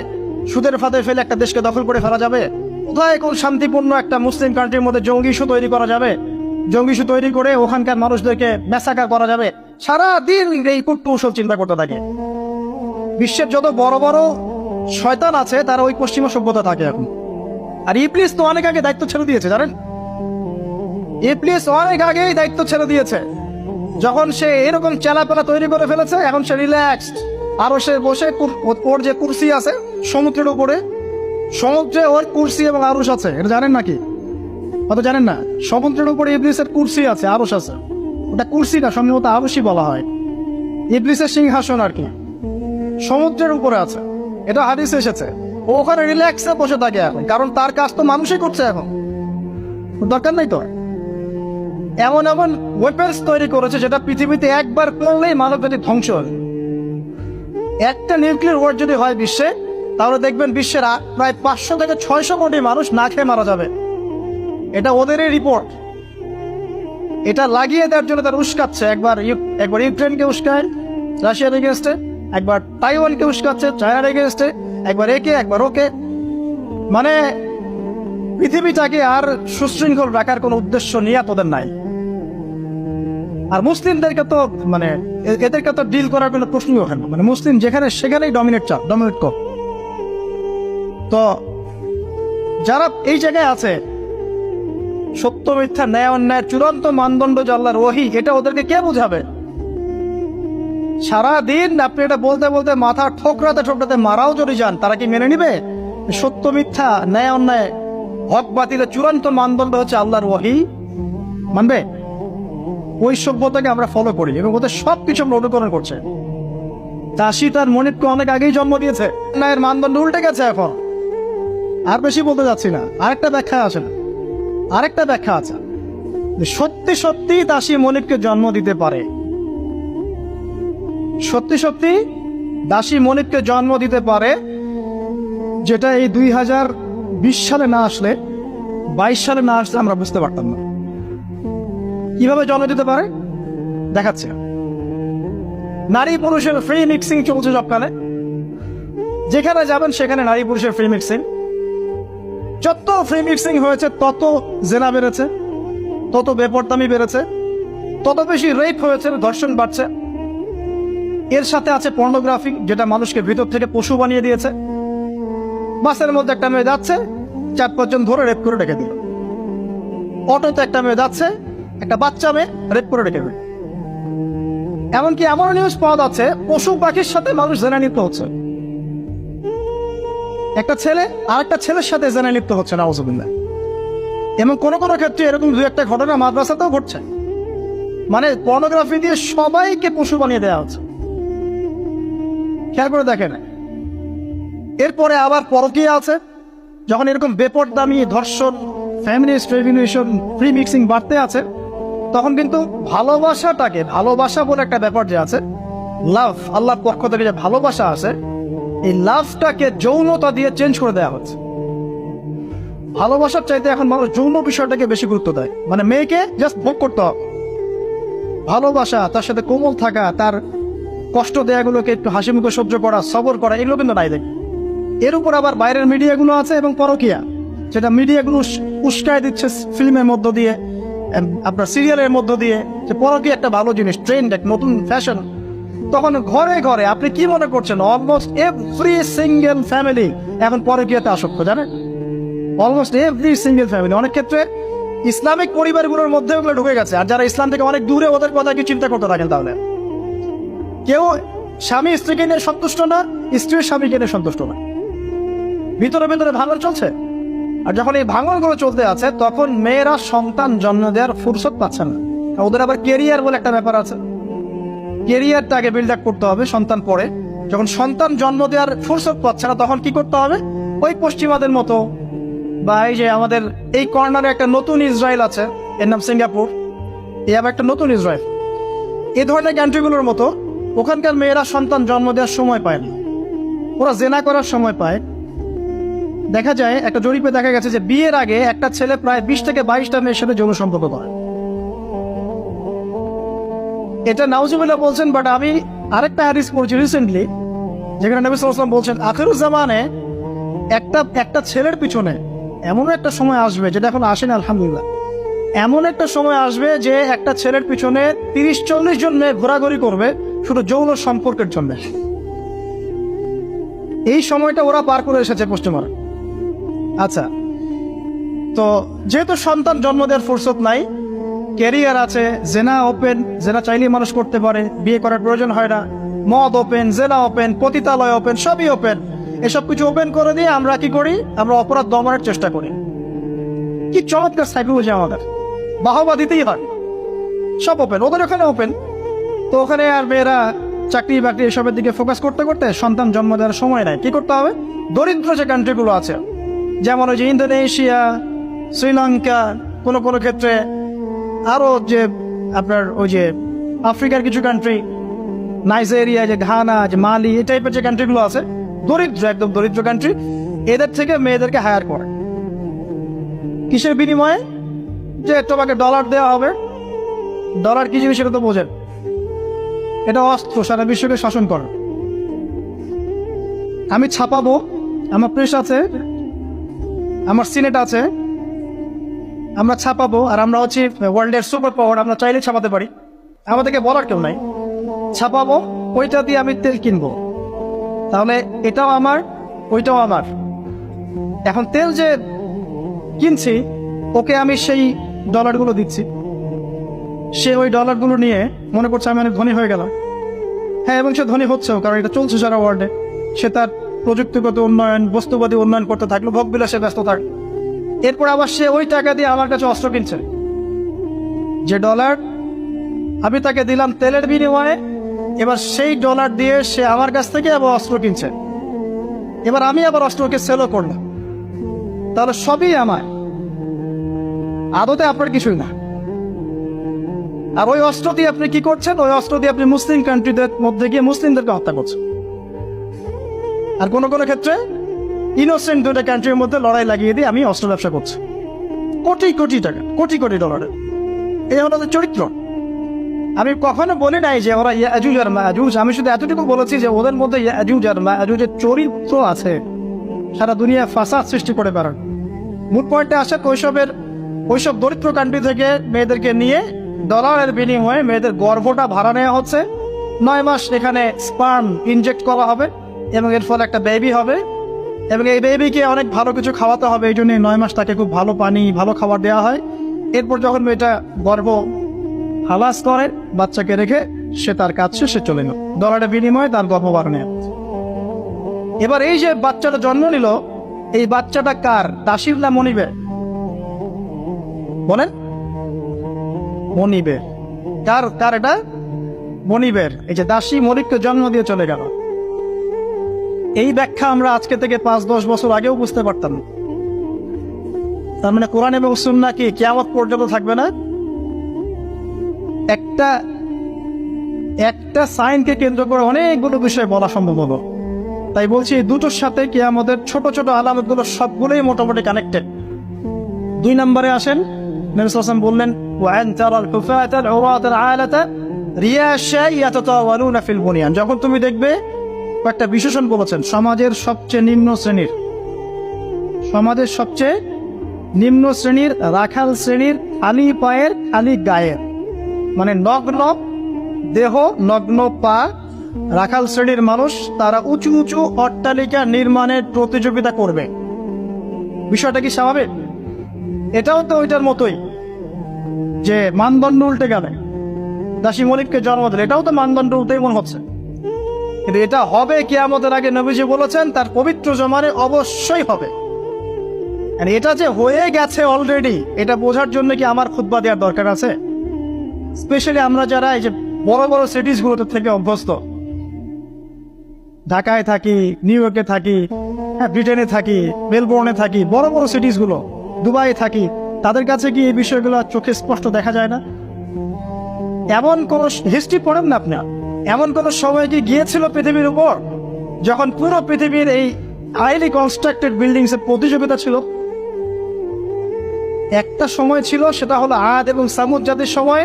[SPEAKER 1] সুদের ফাঁদে ফেলে একটা দেশকে দখল করে ফেলা যাবে, কোথায় কোন শান্তিপূর্ণ একটা মুসলিম কান্ট্রির মধ্যে জঙ্গি ইস্যু তৈরি করা যাবে, জঙ্গি ইস্যু তৈরি করে ওখানকার মানুষদেরকে ম্যাসাকার করা যাবে, সারাদিন এই কূটকৌশল চিন্তা করতে থাকে। বিশ্বের যত বড় বড় শয়তান আছে তারা ওই পশ্চিমা সভ্যতা থাকে এখন। আর ইবলিস তো অনেক আগে দায়িত্ব ছেড়ে দিয়েছে, জানেন? ইবলিস অনেক আগেই দায়িত্ব ছেড়ে দিয়েছে। যখন সে এরকম চেলাপেলা তৈরি করে ফেলেছে, এখন সে রিল্যাক্সড। আরো সে বসে ওর যে কুরসি আছে সমুদ্রের উপরে, সমুদ্রে ওর কুরসি এবং আরশ আছে, এটা জানেন নাকি? হয়তো জানেন না। সমুদ্রের উপরে ইবলিসের কুরসি আছে, আরশ আছে। ওটা কুরসি না, সম্ভবত আরশই বলা হয়। ইবলিসের সিংহাসন আর কি সমুদ্রের উপরে আছে, এটা হাদিসে এসেছে। ও ওখানে রিল্যাক্সে বসে থাকে এখন, কারণ তার কাজ তো মানুষই করছে এখন, দরকার নাই তো। এমন এমন ওয়েপন্স তৈরি করেছে যেটা পৃথিবীতে একবার করলেই মানবজাতি ধ্বংস হবে। একটা নিউক্লিয়ার ওয়ার যদি হয় বিশ্বে, তাহলে দেখবেন বিশ্বের প্রায় 500 থেকে 600 কোটি মানুষ না খেয়ে মারা যাবে। এটা ওদেরই রিপোর্ট। এটা লাগিয়ে দেওয়ার জন্য তারা উস্কাচ্ছে, একবার ইউক্রেনকে উস্কায় রাশিয়ার এগেনস্টে, একবার তাইওয়ানকে উস্কাচ্ছে চায়নার এগেনস্টে, একবার একে একবার ওকে। মানে পৃথিবীটাকে আর সুশৃঙ্খল রাখার কোনো উদ্দেশ্য নিয়ে তোদের নাই। আর মুসলিমদেরকে তো মানে এদেরকে তো ডিল করার কোনো প্রশ্নই ওঠে না। মানে মুসলিম যেখানে সেখানেই ডমিনেট কর। তো যারা এই জায়গায় আছে, সত্য মিথ্যা ন্যায় অন্যায়ের চূড়ান্ত মানদণ্ড যে আল্লাহর ওহী, এটা ওদেরকে কে বোঝাবে? সারাদিন আপনি এটা বলতে বলতে মাথা ঠোকরাতে মারাও যদি যান, তারা কি মেনে নিবে? সত্য মিথ্যা ন্যায় অন্যায় হক বাতিলের চূড়ান্ত মানদণ্ড হচ্ছে আল্লাহর ওহী, মানবে? ওই সভ্যতাকে আমরা ফলো করি এবং ওদের সবকিছু আমরা অনুকরণ করছে। দাসী তার মনিবকে অনেক আগেই জন্ম দিয়েছে, ন্যায়ের মানদণ্ড উল্টে গেছে এখন। আর বেশি বলতে যাচ্ছি না, আরেকটা ব্যাখ্যা আছে সত্যি সত্যি দাসী মনিবকে জন্ম দিতে পারে, সত্যি সত্যি দাসী মনিবকে জন্ম দিতে পারে, যেটা এই 2020 সালে না আসলে, 22 সালে না আসলে আমরা বুঝতে পারতাম না। কিভাবে জন্ম দিতে পারে দেখাচ্ছে। নারী পুরুষের ফ্রি মিক্সিং চলছে সবখানে, যেখানে যাবেন সেখানে নারী পুরুষের ফ্রি মিক্সিং। যত ফ্রি মিক্সিং হয়েছে তত জেনা বেড়েছে, তত বেপরদামি বেড়েছে, তত বেশি রেপ হয়েছে, ধর্ষণ বাড়ছে। এর সাথে আছে পর্নোগ্রাফি, যেটা মানুষকে ভিতর থেকে পশু বানিয়ে দিয়েছে। বাসের মধ্যে একটা মেয়ে যাচ্ছে, 4-5 জন ধরে রেপ করে রেখে দিল। অটোতে একটা মেয়ে যাচ্ছে, একটা বাচ্চা মেয়ে রেপ করে রেখে দিল। এমনকি এমন নিউজ পাওয়া যাচ্ছে পশু পাখির সাথে মানুষ জেনা লিপ্ত হচ্ছে। একটা ছেলে আরেকটা ছেলের সাথে জেনা লিপ্ত হচ্ছে, নাউজুবিল্লাহ। এবং কোন কোন ক্ষেত্রে এরকম 2-1টা ঘটনা মাদ্রাসাতেও ঘটছে। মানে পর্নোগ্রাফি দিয়ে সবাইকে পশু বানিয়ে দেওয়া হচ্ছে, খেয়াল করে দেখেন। এরপরে আবার পরকীয়া আছে। যখন এরকম বেপরদামি, ধর্ষণ, ফ্যামিলিস্ট রেভলিউশন, ফ্রি মিক্সিং বাড়তে আছে, তখন কিন্তু ভালোবাসা বলে একটা ব্যাপার যে আছে, লাভ, আল্লাহর পক্ষ থেকে যে ভালোবাসা আছে, এই লাভটাকে যৌনতা দিয়ে চেঞ্জ করে দেওয়া হচ্ছে। ভালোবাসার চাইতে এখন মানুষ যৌন বিষয়টাকে বেশি গুরুত্ব দেয়। মানে মেয়েকে জাস্ট ভোগ করতে হবে, ভালোবাসা, তার সাথে কোমল থাকা, তার কষ্ট দেয়াগুলোকে একটু হাসি মুখে সহ্য করা, সবর করা, এগুলো কিন্তু নাই দেখ। এর উপর আবার বাইরের মিডিয়াগুলো আছে এবং পরকীয়া, যেটা মিডিয়াগুলো উস্কায় দিচ্ছে ফিল্মের মধ্য দিয়ে, আপনার সিরিয়ালের মধ্য দিয়ে, যে পরকীয়া একটা ভালো জিনিস, ট্রেন্ড, এক নতুন ফ্যাশন। তখন ঘরে ঘরে আপনি কি মনে করছেন, অলমোস্ট এভরি সিঙ্গেল ফ্যামিলি এখন পরকীয়াতে আসক্ত, জানেন? Almost every single family. অনেক ক্ষেত্রে ইসলামিক পরিবারগুলোর মধ্যে ওগুলো ঢুকে গেছে, আর যারা ইসলাম থেকে অনেক দূরে, ওদের কথা কি চিন্তা করতে থাকেন তাহলে? কেউ স্বামী স্ত্রীকে নিয়ে সন্তুষ্ট না, স্ত্রীর স্বামীকে নিয়ে সন্তুষ্ট না, ভিতরে ভিতরে ভাঙন চলছে। আর যখন এই ভাঙনগুলো চলতে আছে, তখন মেয়েরা সন্তান জন্ম দেওয়ার ফুরসত পাচ্ছে না। ওদের আবার কেরিয়ার বলে একটা ব্যাপার আছে, কেরিয়ারটা আগে বিল্ড আপ করতে হবে সন্তান পরে। যখন সন্তান জন্ম দেওয়ার ফুরসত পাচ্ছে না, তখন কি করতে হবে? ওই পশ্চিমাদের মতো, বা এই যে আমাদের এই কর্নারে একটা নতুন ইসরায়েল আছে, এর নাম সিঙ্গাপুর, এই আবার একটা নতুন ইসরায়েল, এই ধরনের কান্ট্রিগুলোর মতো ওখানকার মেয়েরা সন্তান জন্ম দেওয়ার সময় পায় না, ওরা জেনা করার সময় পায়। দেখা যায়, একটা জরিপে দেখা গেছে যে বিয়ের আগে একটা ছেলে প্রায় 20 থেকে 22টা মেয়ের সাথে যৌন সম্পর্ক করে। এটা নাউজুবিল্লাহ বলছেন, বাট আমি আরেকটা হাদিস পড়ছি রিসেন্টলি, যেখানে নবী সাল্লাল্লাহু আলাইহি ওয়াসাল্লাম বলছেন আখিরুজ জামানে একটা ছেলের পিছনে এমন একটা সময় আসবে, যেটা এখন আসেনি আলহামদুলিল্লাহ, এমন একটা সময় আসবে যে একটা ছেলের পিছনে 30-40 জন মেয়ে ঘোরাঘুরি করবে শুধু যৌন সম্পর্কের জন্য। এই সময়টা ওরা পার করে এসেছে পশ্চিমারা। আচ্ছা, তো যেহেতু সন্তান জন্ম দেওয়ার ফুরসত নাই, ক্যারিয়ার আছে, জেনা ওপেন, জেনা চাইলেই মানুষ করতে পারে, বিয়ে করার প্রয়োজন হয় না, মদ ওপেন, জেনা ওপেন, পতিতালয় ওপেন, সবই ওপেন। এসব কিছু ওপেন করে দিয়ে আমরা কি করি? আমরা অপরাধ দমনের চেষ্টা করি। কি চমৎকার সাইকোলজি আমাদের, বাহবা দিতেই হয়। সব ওপেন, ওদের ওখানে ওপেন। তো ওখানে আর মেয়েরা চাকরি বাকরি এসবের দিকে ফোকাস করতে করতে সন্তান জন্ম দেওয়ার সময় নাই। কি করতে হবে? দরিদ্র যে কান্ট্রিগুলো আছে, যেমন ওই যে ইন্দোনেশিয়া, শ্রীলঙ্কা, কোনো কোনো ক্ষেত্রে আরও যে আপনার ওই যে আফ্রিকার কিছু কান্ট্রি, নাইজেরিয়া, যে ঘানা, যে মালি, এই টাইপের যে কান্ট্রিগুলো আছে, দরিদ্র, একদম দরিদ্র কান্ট্রি, এদের থেকে মেয়েদেরকে হায়ার করে। কিসের বিনিময়ে? যে তোমাকে ডলার দেওয়া হবে। ডলার কি জিনিস সেটা তো বোঝেন, এটা অস্ত্র সারা বিশ্বকে শাসন করে। আমি ছাপাবো, আমার প্রেস আছে, আমার সিনেট আছে, আমরা ছাপাবো, আর আমরা হচ্ছে ওয়ার্ল্ডের সুপার পাওয়ার, আমরা চাইলে ছাপাতে পারি, আমাদেরকে বলার কেউ নাই। ছাপাবো, ওইটা দিয়ে আমি তেল কিনবো, তাহলে এটাও আমার, ওইটাও আমার। এখন তেল যে কিনছি, ওকে আমি সেই ডলারগুলো দিচ্ছি, সে ওই ডলারগুলো নিয়ে মনে করছে আমি অনেক ধনী হয়ে গেলাম। হ্যাঁ, এবং সে ধনী হচ্ছেও, কারণ এটা চলছে সারা ওয়ার্ল্ডে। সে তার প্রযুক্তিগত উন্নয়ন, বস্তুবাদী উন্নয়ন করতে থাকলো, ভোগবিলাসে ব্যস্ত থাকলো। এরপর আবার সে ওই টাকা দিয়ে আমার কাছে অস্ত্র কিনছে। যে ডলার আমি তাকে দিলাম তেলের বিনিময়ে, এবার সেই ডলার দিয়ে সে আমার কাছ থেকে আবার অস্ত্র কিনছে। এবার আমি আবার অস্ত্রকে সেলও করলাম, তাহলে সবই আমার, আদতে আপনার কিছুই না। আর ওই অস্ত্র দিয়ে আপনি কি করছেন? ওই অস্ত্র দিয়ে আপনি মুসলিম কান্ট্রিদের মধ্যে গিয়ে মুসলিমদেরকে হত্যা করছেন। আর কোনো কোনো ক্ষেত্রে ইনোসেন্ট দুটো কান্ট্রির মধ্যে লড়াই লাগিয়ে দিয়ে আমি অস্ত্র ব্যবসা করছি, কোটি কোটি টাকা, কোটি কোটি ডলারের। এই হলো ওদের চরিত্র। আমি কখনো বলি নাই যে ওরা ইয়াজুজ আর মাজুজ, আমি শুধু এতটুকু বলেছি যে ওদের মধ্যে ইয়াজুজ আর মাজুজের চরিত্র আছে, সারা দুনিয়া ফাসাদ সৃষ্টি করে বেড়ান। মূল পয়েন্টে আসে, ওইসব দরিদ্র কান্ট্রি থেকে মেয়েদেরকে নিয়ে ডলারের বিনিময়ে মেয়েদের গর্ভটা ভাড়া নেওয়া হচ্ছে। 9 মাস এখানে স্পার্ম ইনজেক্ট করা হবে এবং এর ফলে একটা বেবি হবে, এবং এই বেবিকে অনেক ভালো কিছু খাওয়াতে হবে। এই জন্য 9 মাস তাকে খুব ভালো পানি, ভালো খাবার দেওয়া হয়। এরপর যখন মেয়েটা গর্ভ হালাস করে, বাচ্চাকে রেখে সে তার কাজ শেষে চলে গেল, ডলারের বিনিময়ে তার গর্ভ বাড়ানো। এবার এই যে বাচ্চাটা জন্ম নিল, এই বাচ্চাটা কার? দাসীর না মনিবের? বলেন, মনিবের। কার এটা? মনিবের। এই যে দাসী মনিবকে জন্ম দিয়ে চলে গেল, এই ব্যাখ্যা আমরা আজকে থেকে 5-10 বছর আগেও বুঝতে পারতাম না। তার মানে কোরআন এবং সুন্নাহ কি কিয়ামত পর্যন্ত থাকবে না? একটা সাইনকে কেন্দ্র করে অনেকগুলো বিষয় বলা সম্ভব হলো। তাই বলছি, এই দুটোর সাথে কিয়ামতের ছোট ছোট আলামতগুলো সবগুলোই মোটামুটি কানেক্টেড। 2 নম্বরে আসেন, নবী সাল্লাল্লাহু আলাইহি ওয়াসাল্লাম বললেন ওয়ান তারাল হুফাত আল উরাত আল আলাতা রিয়াশা ইয়াতাতাওয়ালুনা ফিল বুনিয়ান। যখন তুমি দেখবে, একটা বিশেষণ বলেছেন, সমাজের সবচেয়ে নিম্ন শ্রেণীর, সমাজের সবচেয়ে নিম্ন শ্রেণীর, রাখাল শ্রেণীর, খালি পায়ের খালি গায়ের, মানে নগ্ন দেহ নগ্ন পা রাখাল শ্রেণীর মানুষ, তারা উঁচু উঁচু অট্টালিকা নির্মাণের প্রতিযোগিতা করবে। বিষয়টা কি স্বাভাবিক? এটাও তো ওইটার মতোই যে মানদণ্ড উল্টে গেলে দাসী মলিককে জন্ম দিল, এটাও তো মানদণ্ড উল্টেই মনে হচ্ছে। কিন্তু এটা হবে কিয়ামতের আগে, নবীজি বলেছেন তার পবিত্র জমানে অবশ্যই হবে। আর এটা যে হয়ে গেছে অলরেডি, এটা বোঝার জন্য কি আমার খুতবা দেওয়ার দরকার আছে? স্পেশালি আমরা যারা এই যে বড় বড় সিটিসগুলোতে থেকে অভ্যস্ত, ঢাকায় থাকি, নিউ ইয়র্কে থাকি, ব্রিটেনে থাকি, মেলবোর্নে থাকি, বড় বড় সিটিসগুলো, দুবাই থাকি, তাদের কাছে কি এই বিষয়গুলো চোখে স্পষ্ট দেখা যায় না? এমন কোন হিস্ট্রি পড়েন না আপনার, এমন কোন সময় কি গিয়েছিল পৃথিবীর উপর যখন পুরো পৃথিবীর এই হাইলি কনস্ট্রাক্টেড বিল্ডিংস এর প্রতিযোগিতা ছিল? একটা সময় ছিল, সেটা হলো আদ এবং সামুদ জাতির সময়,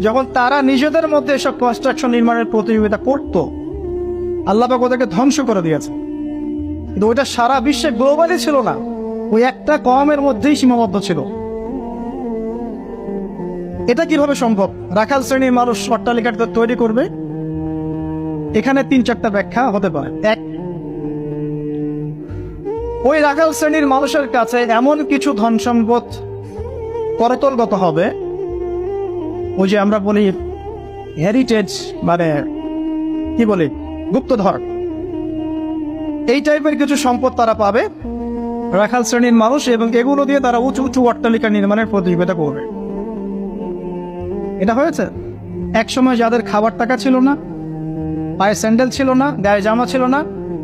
[SPEAKER 1] যখন তারা নিজেদের মধ্যে এসব কনস্ট্রাকশন নির্মাণের প্রতিযোগিতা করত। আল্লাহ পাক ওদেরকে ধ্বংস করে দিয়েছে, কিন্তু ওইটা সারা বিশ্বে গ্লোবালি ছিল না, ওই একটা কওমের মধ্যেই সীমাবদ্ধ ছিল। এটা কিভাবে সম্ভব? রাখাল শ্রেণীর মানুষ অট্টালিকা তৈরি করবে? এখানে 3-4টা ব্যাখ্যা হতে পারে। এক, ওই রাখাল শ্রেণীর মানুষের কাছে এমন কিছু ধন সম্পদ করতলগত হবে, ওই যে আমরা বলি হেরিটেজ, মানে কি বলি, গুপ্তধর, এই টাইপের কিছু সম্পদ তারা পাবে রাখাল শ্রেণীর মানুষ, এবং এগুলো দিয়ে তারা উঁচু উঁচু অট্টালিকা নির্মাণের প্রতিযোগিতা করবে। এটা হয়েছে। এক সময় যাদের খাবার টাকা ছিল না, পায়ে স্যান্ডেল ছিল না, গায়ে জামা ছিল না,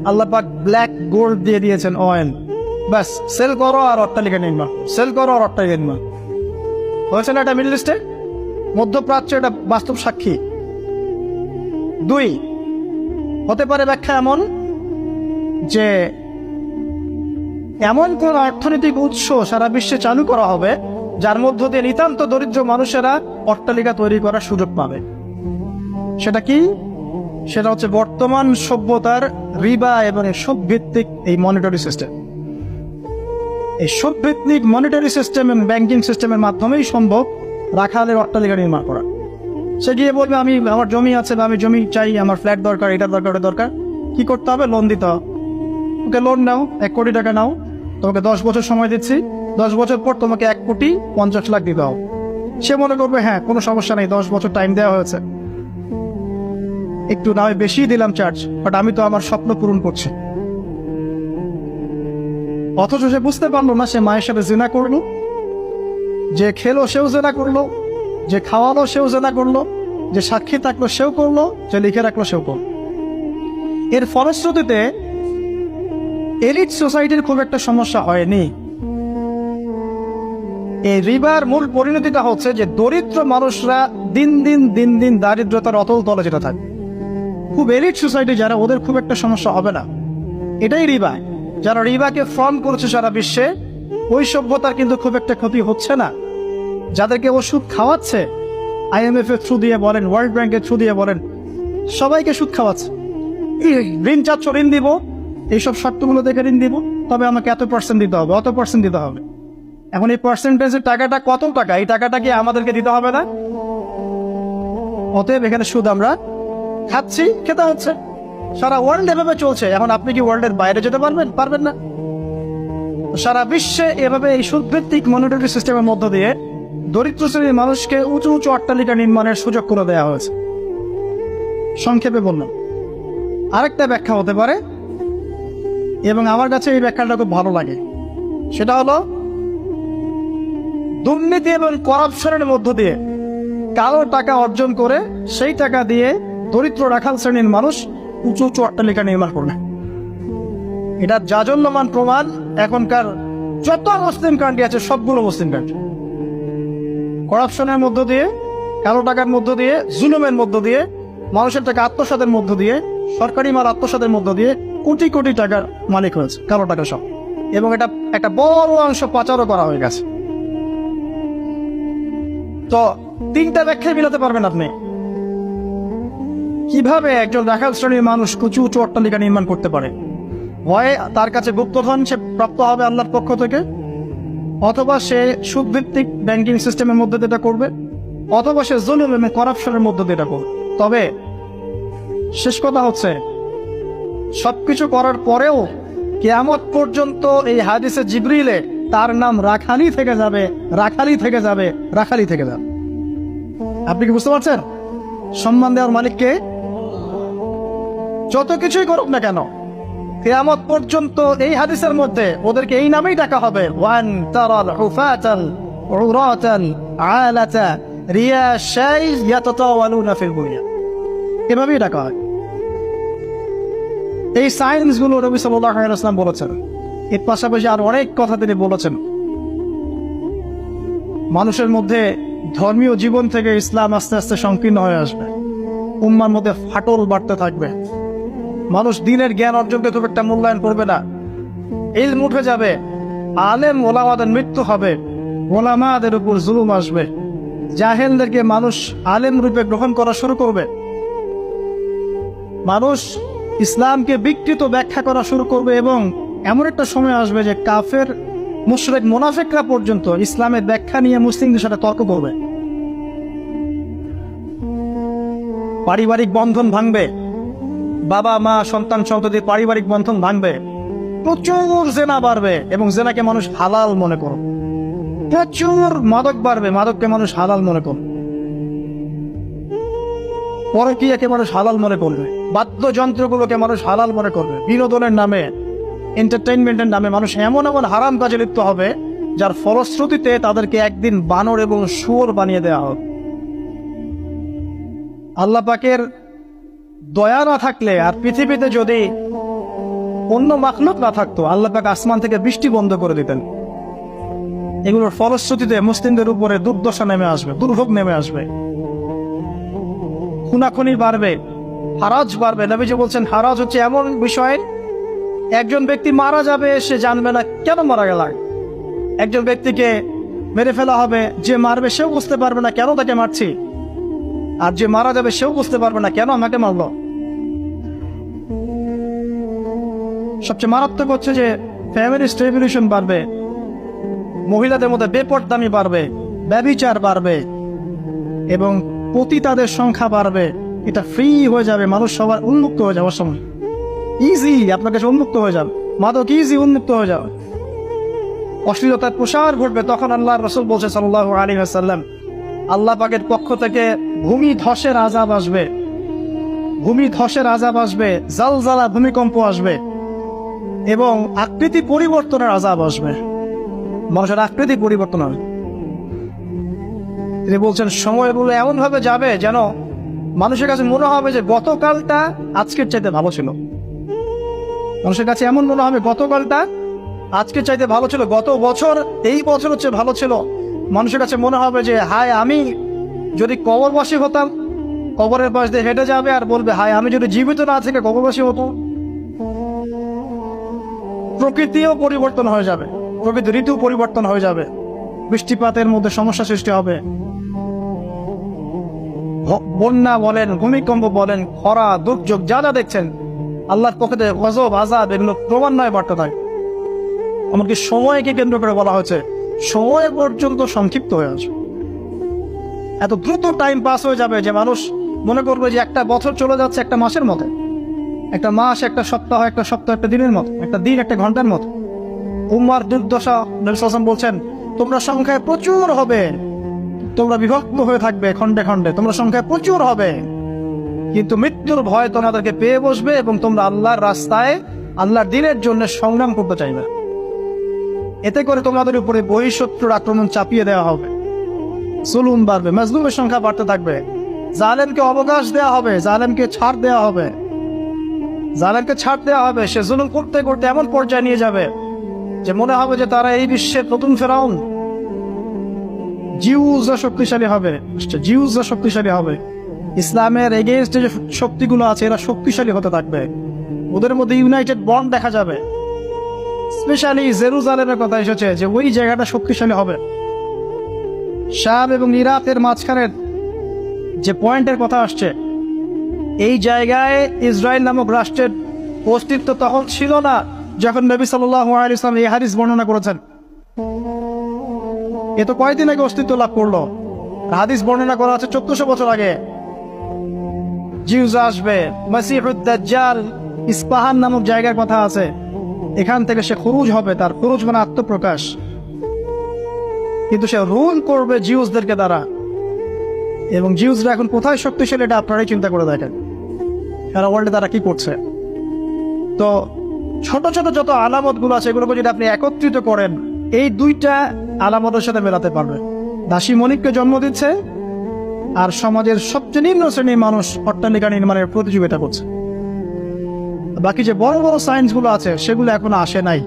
[SPEAKER 1] আল্লাহ পাক ব্ল্যাক গোল্ড দিয়ে দিয়েছেন, অয়েল, ব্যাস সেল করো আর অট্টালিকা নির্মাণ, সেল করো আর অট্টালিকা নির্মাণ। হয়েছে না এটা মিডল ইস্টে, মধ্যপ্রাচ্য, এটা বাস্তব সাক্ষী। 2, হতে পারে ব্যাখ্যা এমন যে এমন কোন অর্থনৈতিক উৎস সারা বিশ্বে চালু করা হবে যার মধ্য দিয়ে নিতান্ত দরিদ্র মানুষেরা অট্টালিকা তৈরি করার সুযোগ পাবে। সেটা কি? সেটা হচ্ছে বর্তমান সভ্যতার রিবা এবং সুদ ভিত্তিক এই মনিটারি সিস্টেম। এই সুদ ভিত্তিক মনিটারি সিস্টেম এবং ব্যাংকিং সিস্টেমের মাধ্যমেই সম্ভব রাখালের অট্টালিকা নির্মাণ করা। সে গিয়ে বলবে আমি, আমার জমি আছে বা আমি জমি চাই, আমার ফ্ল্যাট দরকার, এটা দরকার, ওটা দরকার। কি করতে হবে? লোন দিতে হবে। ওকে লোন নাও, 1 কোটি টাকা নাও, তোমাকে 10 বছর সময় দিচ্ছি, 10 বছর পর তোমাকে 1,50,00,000 দিতে হবে। সে মনে করবে হ্যাঁ কোনো সমস্যা নেই, 10 বছর টাইম দেওয়া হয়েছে, একটু না হয় বেশি দিলাম চার্জ, বাট আমি তো আমার স্বপ্ন পূরণ করছি। অথচ সে বুঝতে পারলো না সে মায়ের সাথে জিনা করলো, যে খেলো সেও জিনা করলো, যে খাওয়ালো সেও জিনা করলো, যে সাক্ষী থাকলো সেও করলো, যে লিখে রাখলো সেও করলো। এর ফলশ্রুতিতে এলিট সোসাইটির খুব একটা সমস্যা হয়নি। এই রিবার মূল পরিণতিটা হচ্ছে যে দরিদ্র মানুষরা দিন দিন দারিদ্রতার অতল তলে যেটা থাকে। খুব এলিট সোসাইটি যারা, ওদের খুব একটা সমস্যা হবে না। এটাই রিবা। যারা রিবাকে ফ্রন্ট করছে সারা বিশ্বে, ওই সভ্যতার কিন্তু খুব একটা ক্ষতি হচ্ছে না। যাদেরকে ওষুধ খাওয়াচ্ছে, IMF এর থ্রু দিয়ে বলেন, ওয়ার্ল্ড ব্যাংকের থ্রু দিয়ে বলেন, সবাইকে সুদ খাওয়াচ্ছে। ঋণ চাচ্ছ, ঋণ দিব, এইসব শর্তগুলো দেখে ঋণ দিব, তবে আমাকে এত % দিতে হবে, অত % দিতে হবে। এখন এই পার্সেন্টেজের টাকাটা কত টাকা, এই টাকাটা কি আমাদেরকে দিতে হবে না? অতএব এখানে সুদ আমরা খাচ্ছি, খেতে হচ্ছে। সারা ওয়ার্ল্ড এভাবে চলছে। এখন আপনি কি ওয়ার্ল্ডের বাইরে যেতে পারবেন? পারবেন না। সারা বিশ্বে এভাবে এই সুদভিত্তিক মনিটারি সিস্টেমের মধ্য দিয়ে দরিদ্র শ্রেণীর মানুষকে উঁচু উঁচু অট্টালিকা নির্মাণের সুযোগ করে দেওয়া হয়েছে। সংক্ষেপে বললাম। আরেকটা ব্যাখ্যা হতে পারে, এবং আমার কাছে এই ব্যাখ্যাটা খুব ভালো লাগে, সেটা হলো দুর্নীতি এবং করাপশনের মধ্য দিয়ে কালো টাকা অর্জন করে সেই টাকা দিয়ে দরিদ্র রাখাল শ্রেণীর মানুষ উঁচু উঁচু অট্টালিকা নির্মাণ করবে। এটা জাজল্যমান প্রমাণ এখনকার যত মুসলিম কান্ট্রি আছে, সবগুলো মুসলিম কান্ট্রি করাপশনের মধ্য দিয়ে, কালো টাকার মধ্য দিয়ে, জুলুমের মধ্য দিয়ে, মানুষের টাকা আত্মসাতের মধ্য দিয়ে, সরকারি মাল আত্মসাতের মধ্য দিয়ে কোটি কোটি টাকার মালিক হয়েছে কালো টাকা সব। এবং এটা একটা বড় অংশ পাচারও করা হয়ে গেছে। তো তিনটা ব্যাখ্যায় মিলাতে পারবেন আপনি। কিভাবে একজন রাখাল শ্রেণীর মানুষ উঁচু উঁচু অট্টালিকা নির্মাণ করতে পারে? হয় তার কাছে গুপ্তধন সে প্রাপ্ত হবে আল্লাহর পক্ষ থেকে, অথবা সে সুদভিত্তিক ব্যাংকিং সিস্টেমের মধ্যে যেটা করবে, অথবা সে জুলুম এবং করাপশনের মধ্যে যেটা করবে। তবে শেষ কথা হচ্ছে, সবকিছু করার পরেও কিয়ামত পর্যন্ত এই হাদিসে জিবরিলে তার নাম রাখালি থেকে যাবে, রাখালি থেকে যাবে, রাখালি থেকে যাবে। আপনি কি বুঝতে পারছেন? সম্মান দেওয়ার মালিককে। যত কিছুই করুক না কেন, কিয়ামত পর্যন্ত এই হাদিসের মধ্যে ওদেরকে এই নামেই ডাকা হবে, ওয়ান তারাল হুফাতাল উরাতাল আলাতা রিয়াশাই ইয়াতাতাওয়ালুনা ফিল বুনিয়ান, এভাবেই ডাকা হয়। এই সায়েন্সগুলো নবী সাল্লাল্লাহু আলাইহি ওয়াসাল্লাম বলেছেন। এর পাশাপাশি আর অনেক কথা তিনি বলেছেন। মানুষের মধ্যে ধর্মীয় জীবন থেকে ইসলাম আস্তে আস্তে সংকীর্ণ হয়ে আসবে, উম্মার মধ্যে ফাটল বাড়তে থাকবে, মানুষ দিনের জ্ঞান অর্জনকে খুব একটা মূল্যায়ন করবে না, ইলম উঠে যাবে, আলেম ওলামাদের মৃত্যু হবে, ওলামাদের উপর জুলুম আসবে, জাহেলদেরকে মানুষ আলেম রূপে গ্রহণ করা শুরু করবে, মানুষ ইসলামকে বিকৃত ব্যাখ্যা করা শুরু করবে, এবং এমন একটা সময় আসবে যে কাফের মুশরিক মুনাফিকরা পর্যন্ত ইসলামের ব্যাখ্যা নিয়ে মুসলিমদের সাথে তর্ক করবে। পারিবারিক বন্ধন ভাঙবে, বাবা মা সন্তান সন্ততির পারিবারিক বন্ধন ভাঙবে, প্রচুর জেনা বাড়বে এবং জেনাকে মানুষ হালাল মনে করবে, প্রচুর মাদক বাড়বে, মাদককে মানুষ হালাল মনে করবে, পরকীয়াকে মানুষ হালাল মনে করবে, বাদ্যযন্ত্রগুলোকে মানুষ হালাল মনে করবে, বিনোদনের নামে এন্টারটেইনমেন্টের নামে মানুষ এমন এমন হারাম কাজে লিপ্ত হবে যার ফলশ্রুতিতে তাদেরকে একদিন বানর এবং শুয়োর বানিয়ে দেওয়া হবে। আল্লাহ পাকের দয়া না থাকলে আর পৃথিবীতে যদি অন্য মাখলুক না থাকতো, আল্লাহ পাক আসমান থেকে বৃষ্টি বন্ধ করে দিতেন। এগুলোর ফলশ্রুতিতে মুসলিমদের উপরে দুর্দশা নেমে আসবে, দুর্ভোগ নেমে আসবে, খুনাখুনি বাড়বে, হারাজ বাড়বে। নবীজি বলছেন হারাজ হচ্ছে এমন বিষয়, একজন ব্যক্তি মারা যাবে, সে জানবে না কেন মারা গেল। একজন ব্যক্তিকে মেরে ফেলা হবে, যে মারবে সেও বুঝতে পারবে না কেন তাকে মারছি, আর যে মারা যাবে সেও বুঝতে পারবে না কেন আমাকে মারল। সবচেয়ে মারাত্মক হচ্ছে যে ফ্যামিলি স্টেবিলিশন বাড়বে, মহিলাদের মধ্যে বেপরদামি বাড়বে, ব্যভিচার বাড়বে এবং পতিতাদের সংখ্যা বাড়বে। এটা ফ্রি হয়ে যাবে, মানুষ সবার উন্মুক্ত হয়ে যাওয়ার সময় ইজি আপনার কাছে উন্মুক্ত হয়ে যাবে, মাদক ইজি উন্মুক্ত হয়ে যাবে, অশ্লীলতার প্রসার ঘটবে। তখন আল্লাহর রাসূল বলছে সাল্লাল্লাহু আলাইহি ওয়াসাল্লাম, আল্লাহ পাকের পক্ষ থেকে ভূমি ধসের আযাব আসবে, ভূমি ধসের আযাব আসবে, জালজালা ভূমিকম্প আসবে এবং আকৃতি পরিবর্তনের আযাব আসবে, মানুষের আকৃতি পরিবর্তন হবে। তিনি বলছেন সময়গুলো এমন ভাবে যাবে যেন মানুষের কাছে মনে হবে যে গতকালটা আজকের চাইতে ভালো ছিল। মানুষের কাছে এমন মনে হবে গতকালটা আজকের চাইতে ভালো ছিল, গত বছর এই বছর হচ্ছে ভালো ছিল। মানুষের কাছে মনে হবে যে হায় আমি যদি কবরবাসী হতাম, কবরের পাশ দিয়ে হেঁটে যাবে আর বলবে হায় আমি যদি জীবিত না থেকে কবরবাসী হতো। প্রকৃতিও পরিবর্তন হয়ে যাবে, প্রকৃতি ঋতু পরিবর্তন হয়ে যাবে, বৃষ্টিপাতের মধ্যে সমস্যা সৃষ্টি হবে, বন্যা বলেন, ভূমিকম্প বলেন, খরা, দুর্যোগ যা যা দেখছেন আল্লাহর পক্ষ থেকে গজব আযাব এগুলো ক্রমান্বয়ে বাড়তে থাকে। এমনকি সময়কে কেন্দ্র করে বলা হয়েছে সময় পর্যন্ত সংক্ষিপ্ত হয়ে আসবে, এত দ্রুত টাইম পাস হয়ে যাবে যে মানুষ মনে করবে যে একটা বছর চলে যাচ্ছে একটা মাসের মতো, একটা মাস একটা সপ্তাহ, একটা সপ্তাহ একটা দিনের মতো, একটা দিন একটা ঘন্টার মতো। উম্মার দুর্দশা, নবী সাল্লাল্লাহু আলাইহি ওয়াসাল্লাম বলছেন তোমরা সংখ্যায় প্রচুর হবে, তোমরা বিভক্ত হয়ে থাকবে খণ্ডে খণ্ডে, তোমরা সংখ্যায় প্রচুর হবে, কিন্তু মৃত্যুর ভয় তোমাদেরকে পেয়ে বসবে এবং তোমরা আল্লাহর রাস্তায় আল্লাহর দ্বীনের জন্য সংগ্রাম করতে চাইবে। এতে করে তোমাদের উপরে বহিঃশত্রুর আক্রমণ চাপিয়ে দেওয়া হবে, জুলুম বাড়বে, মাজলুমের সংখ্যা বাড়তে থাকবে, জালেমকে অবকাশ দেওয়া হবে, জালেমকে ছাড় দেওয়া হবে, জালেমকে ছাড় দেওয়া হবে। সে জুলুম করতে করতে এমন পর্যায়ে নিয়ে যাবে যে মনে হবে যে তারা এই বিশ্বের নতুন ফেরাউন। জিউসরা শক্তিশালী হবে, জিউসরা শক্তিশালী হবে, ইসলামের এগেইনস্টে যে শক্তিগুলো আছে এরা শক্তিশালী হতে থাকবে, ওদের মধ্যে ইউনাইটেড বন্ড দেখা যাবে। স্পেশালি জেরুজালেমের কথা এসেছে যে ওই জায়গাটা শক্তিশালী হবে। শাম এবং ইরাকের মাঝখানের যে পয়েন্টের কথা আসছে, এই জায়গায় ইসরায়েল নামক রাষ্ট্রের অস্তিত্ব তখন ছিল না যখন নবী সাল্লাল্লাহু আলাইহি ওয়াসাল্লাম এই হাদিস বর্ণনা করেছেন। এ তো কয়েকদিন আগে অস্তিত্ব লাভ করলো। হাদিস বর্ণনা করা আছে 1400 বছর আগে। জিউস আসবে, মাসিহুদ দাজ্জাল ইস্পাহান নামক জায়গার কথা আছে, এখান থেকে সে খুরুজ হবে, তার খুরুজ মানে আত্মপ্রকাশ। কিন্তু সে রুল করবে জিউসদেরকে দ্বারা। এবং জিউসরা এখন কোথায় শক্তিশালী এটা আপনারাই চিন্তা করে দেখেন, সারা ওয়ার্ল্ডে তারা কি করছে। তো ছোট ছোট যত আলামতগুলো আছে এগুলোকে যদি আপনি একত্রিত করেন, এই দুইটা আলামতের সাথে মেলাতে পারবেন। দাসী মনিককে জন্ম দিচ্ছে, আর সমাজের সবচেয়ে নিম্ন শ্রেণীর মানুষ অট্টালিকা নির্মাণের প্রতিযোগিতা করছে। বাকি যে বড় বড় সায়েন্সগুলো আছে সেগুলো এখনো আসে নাই।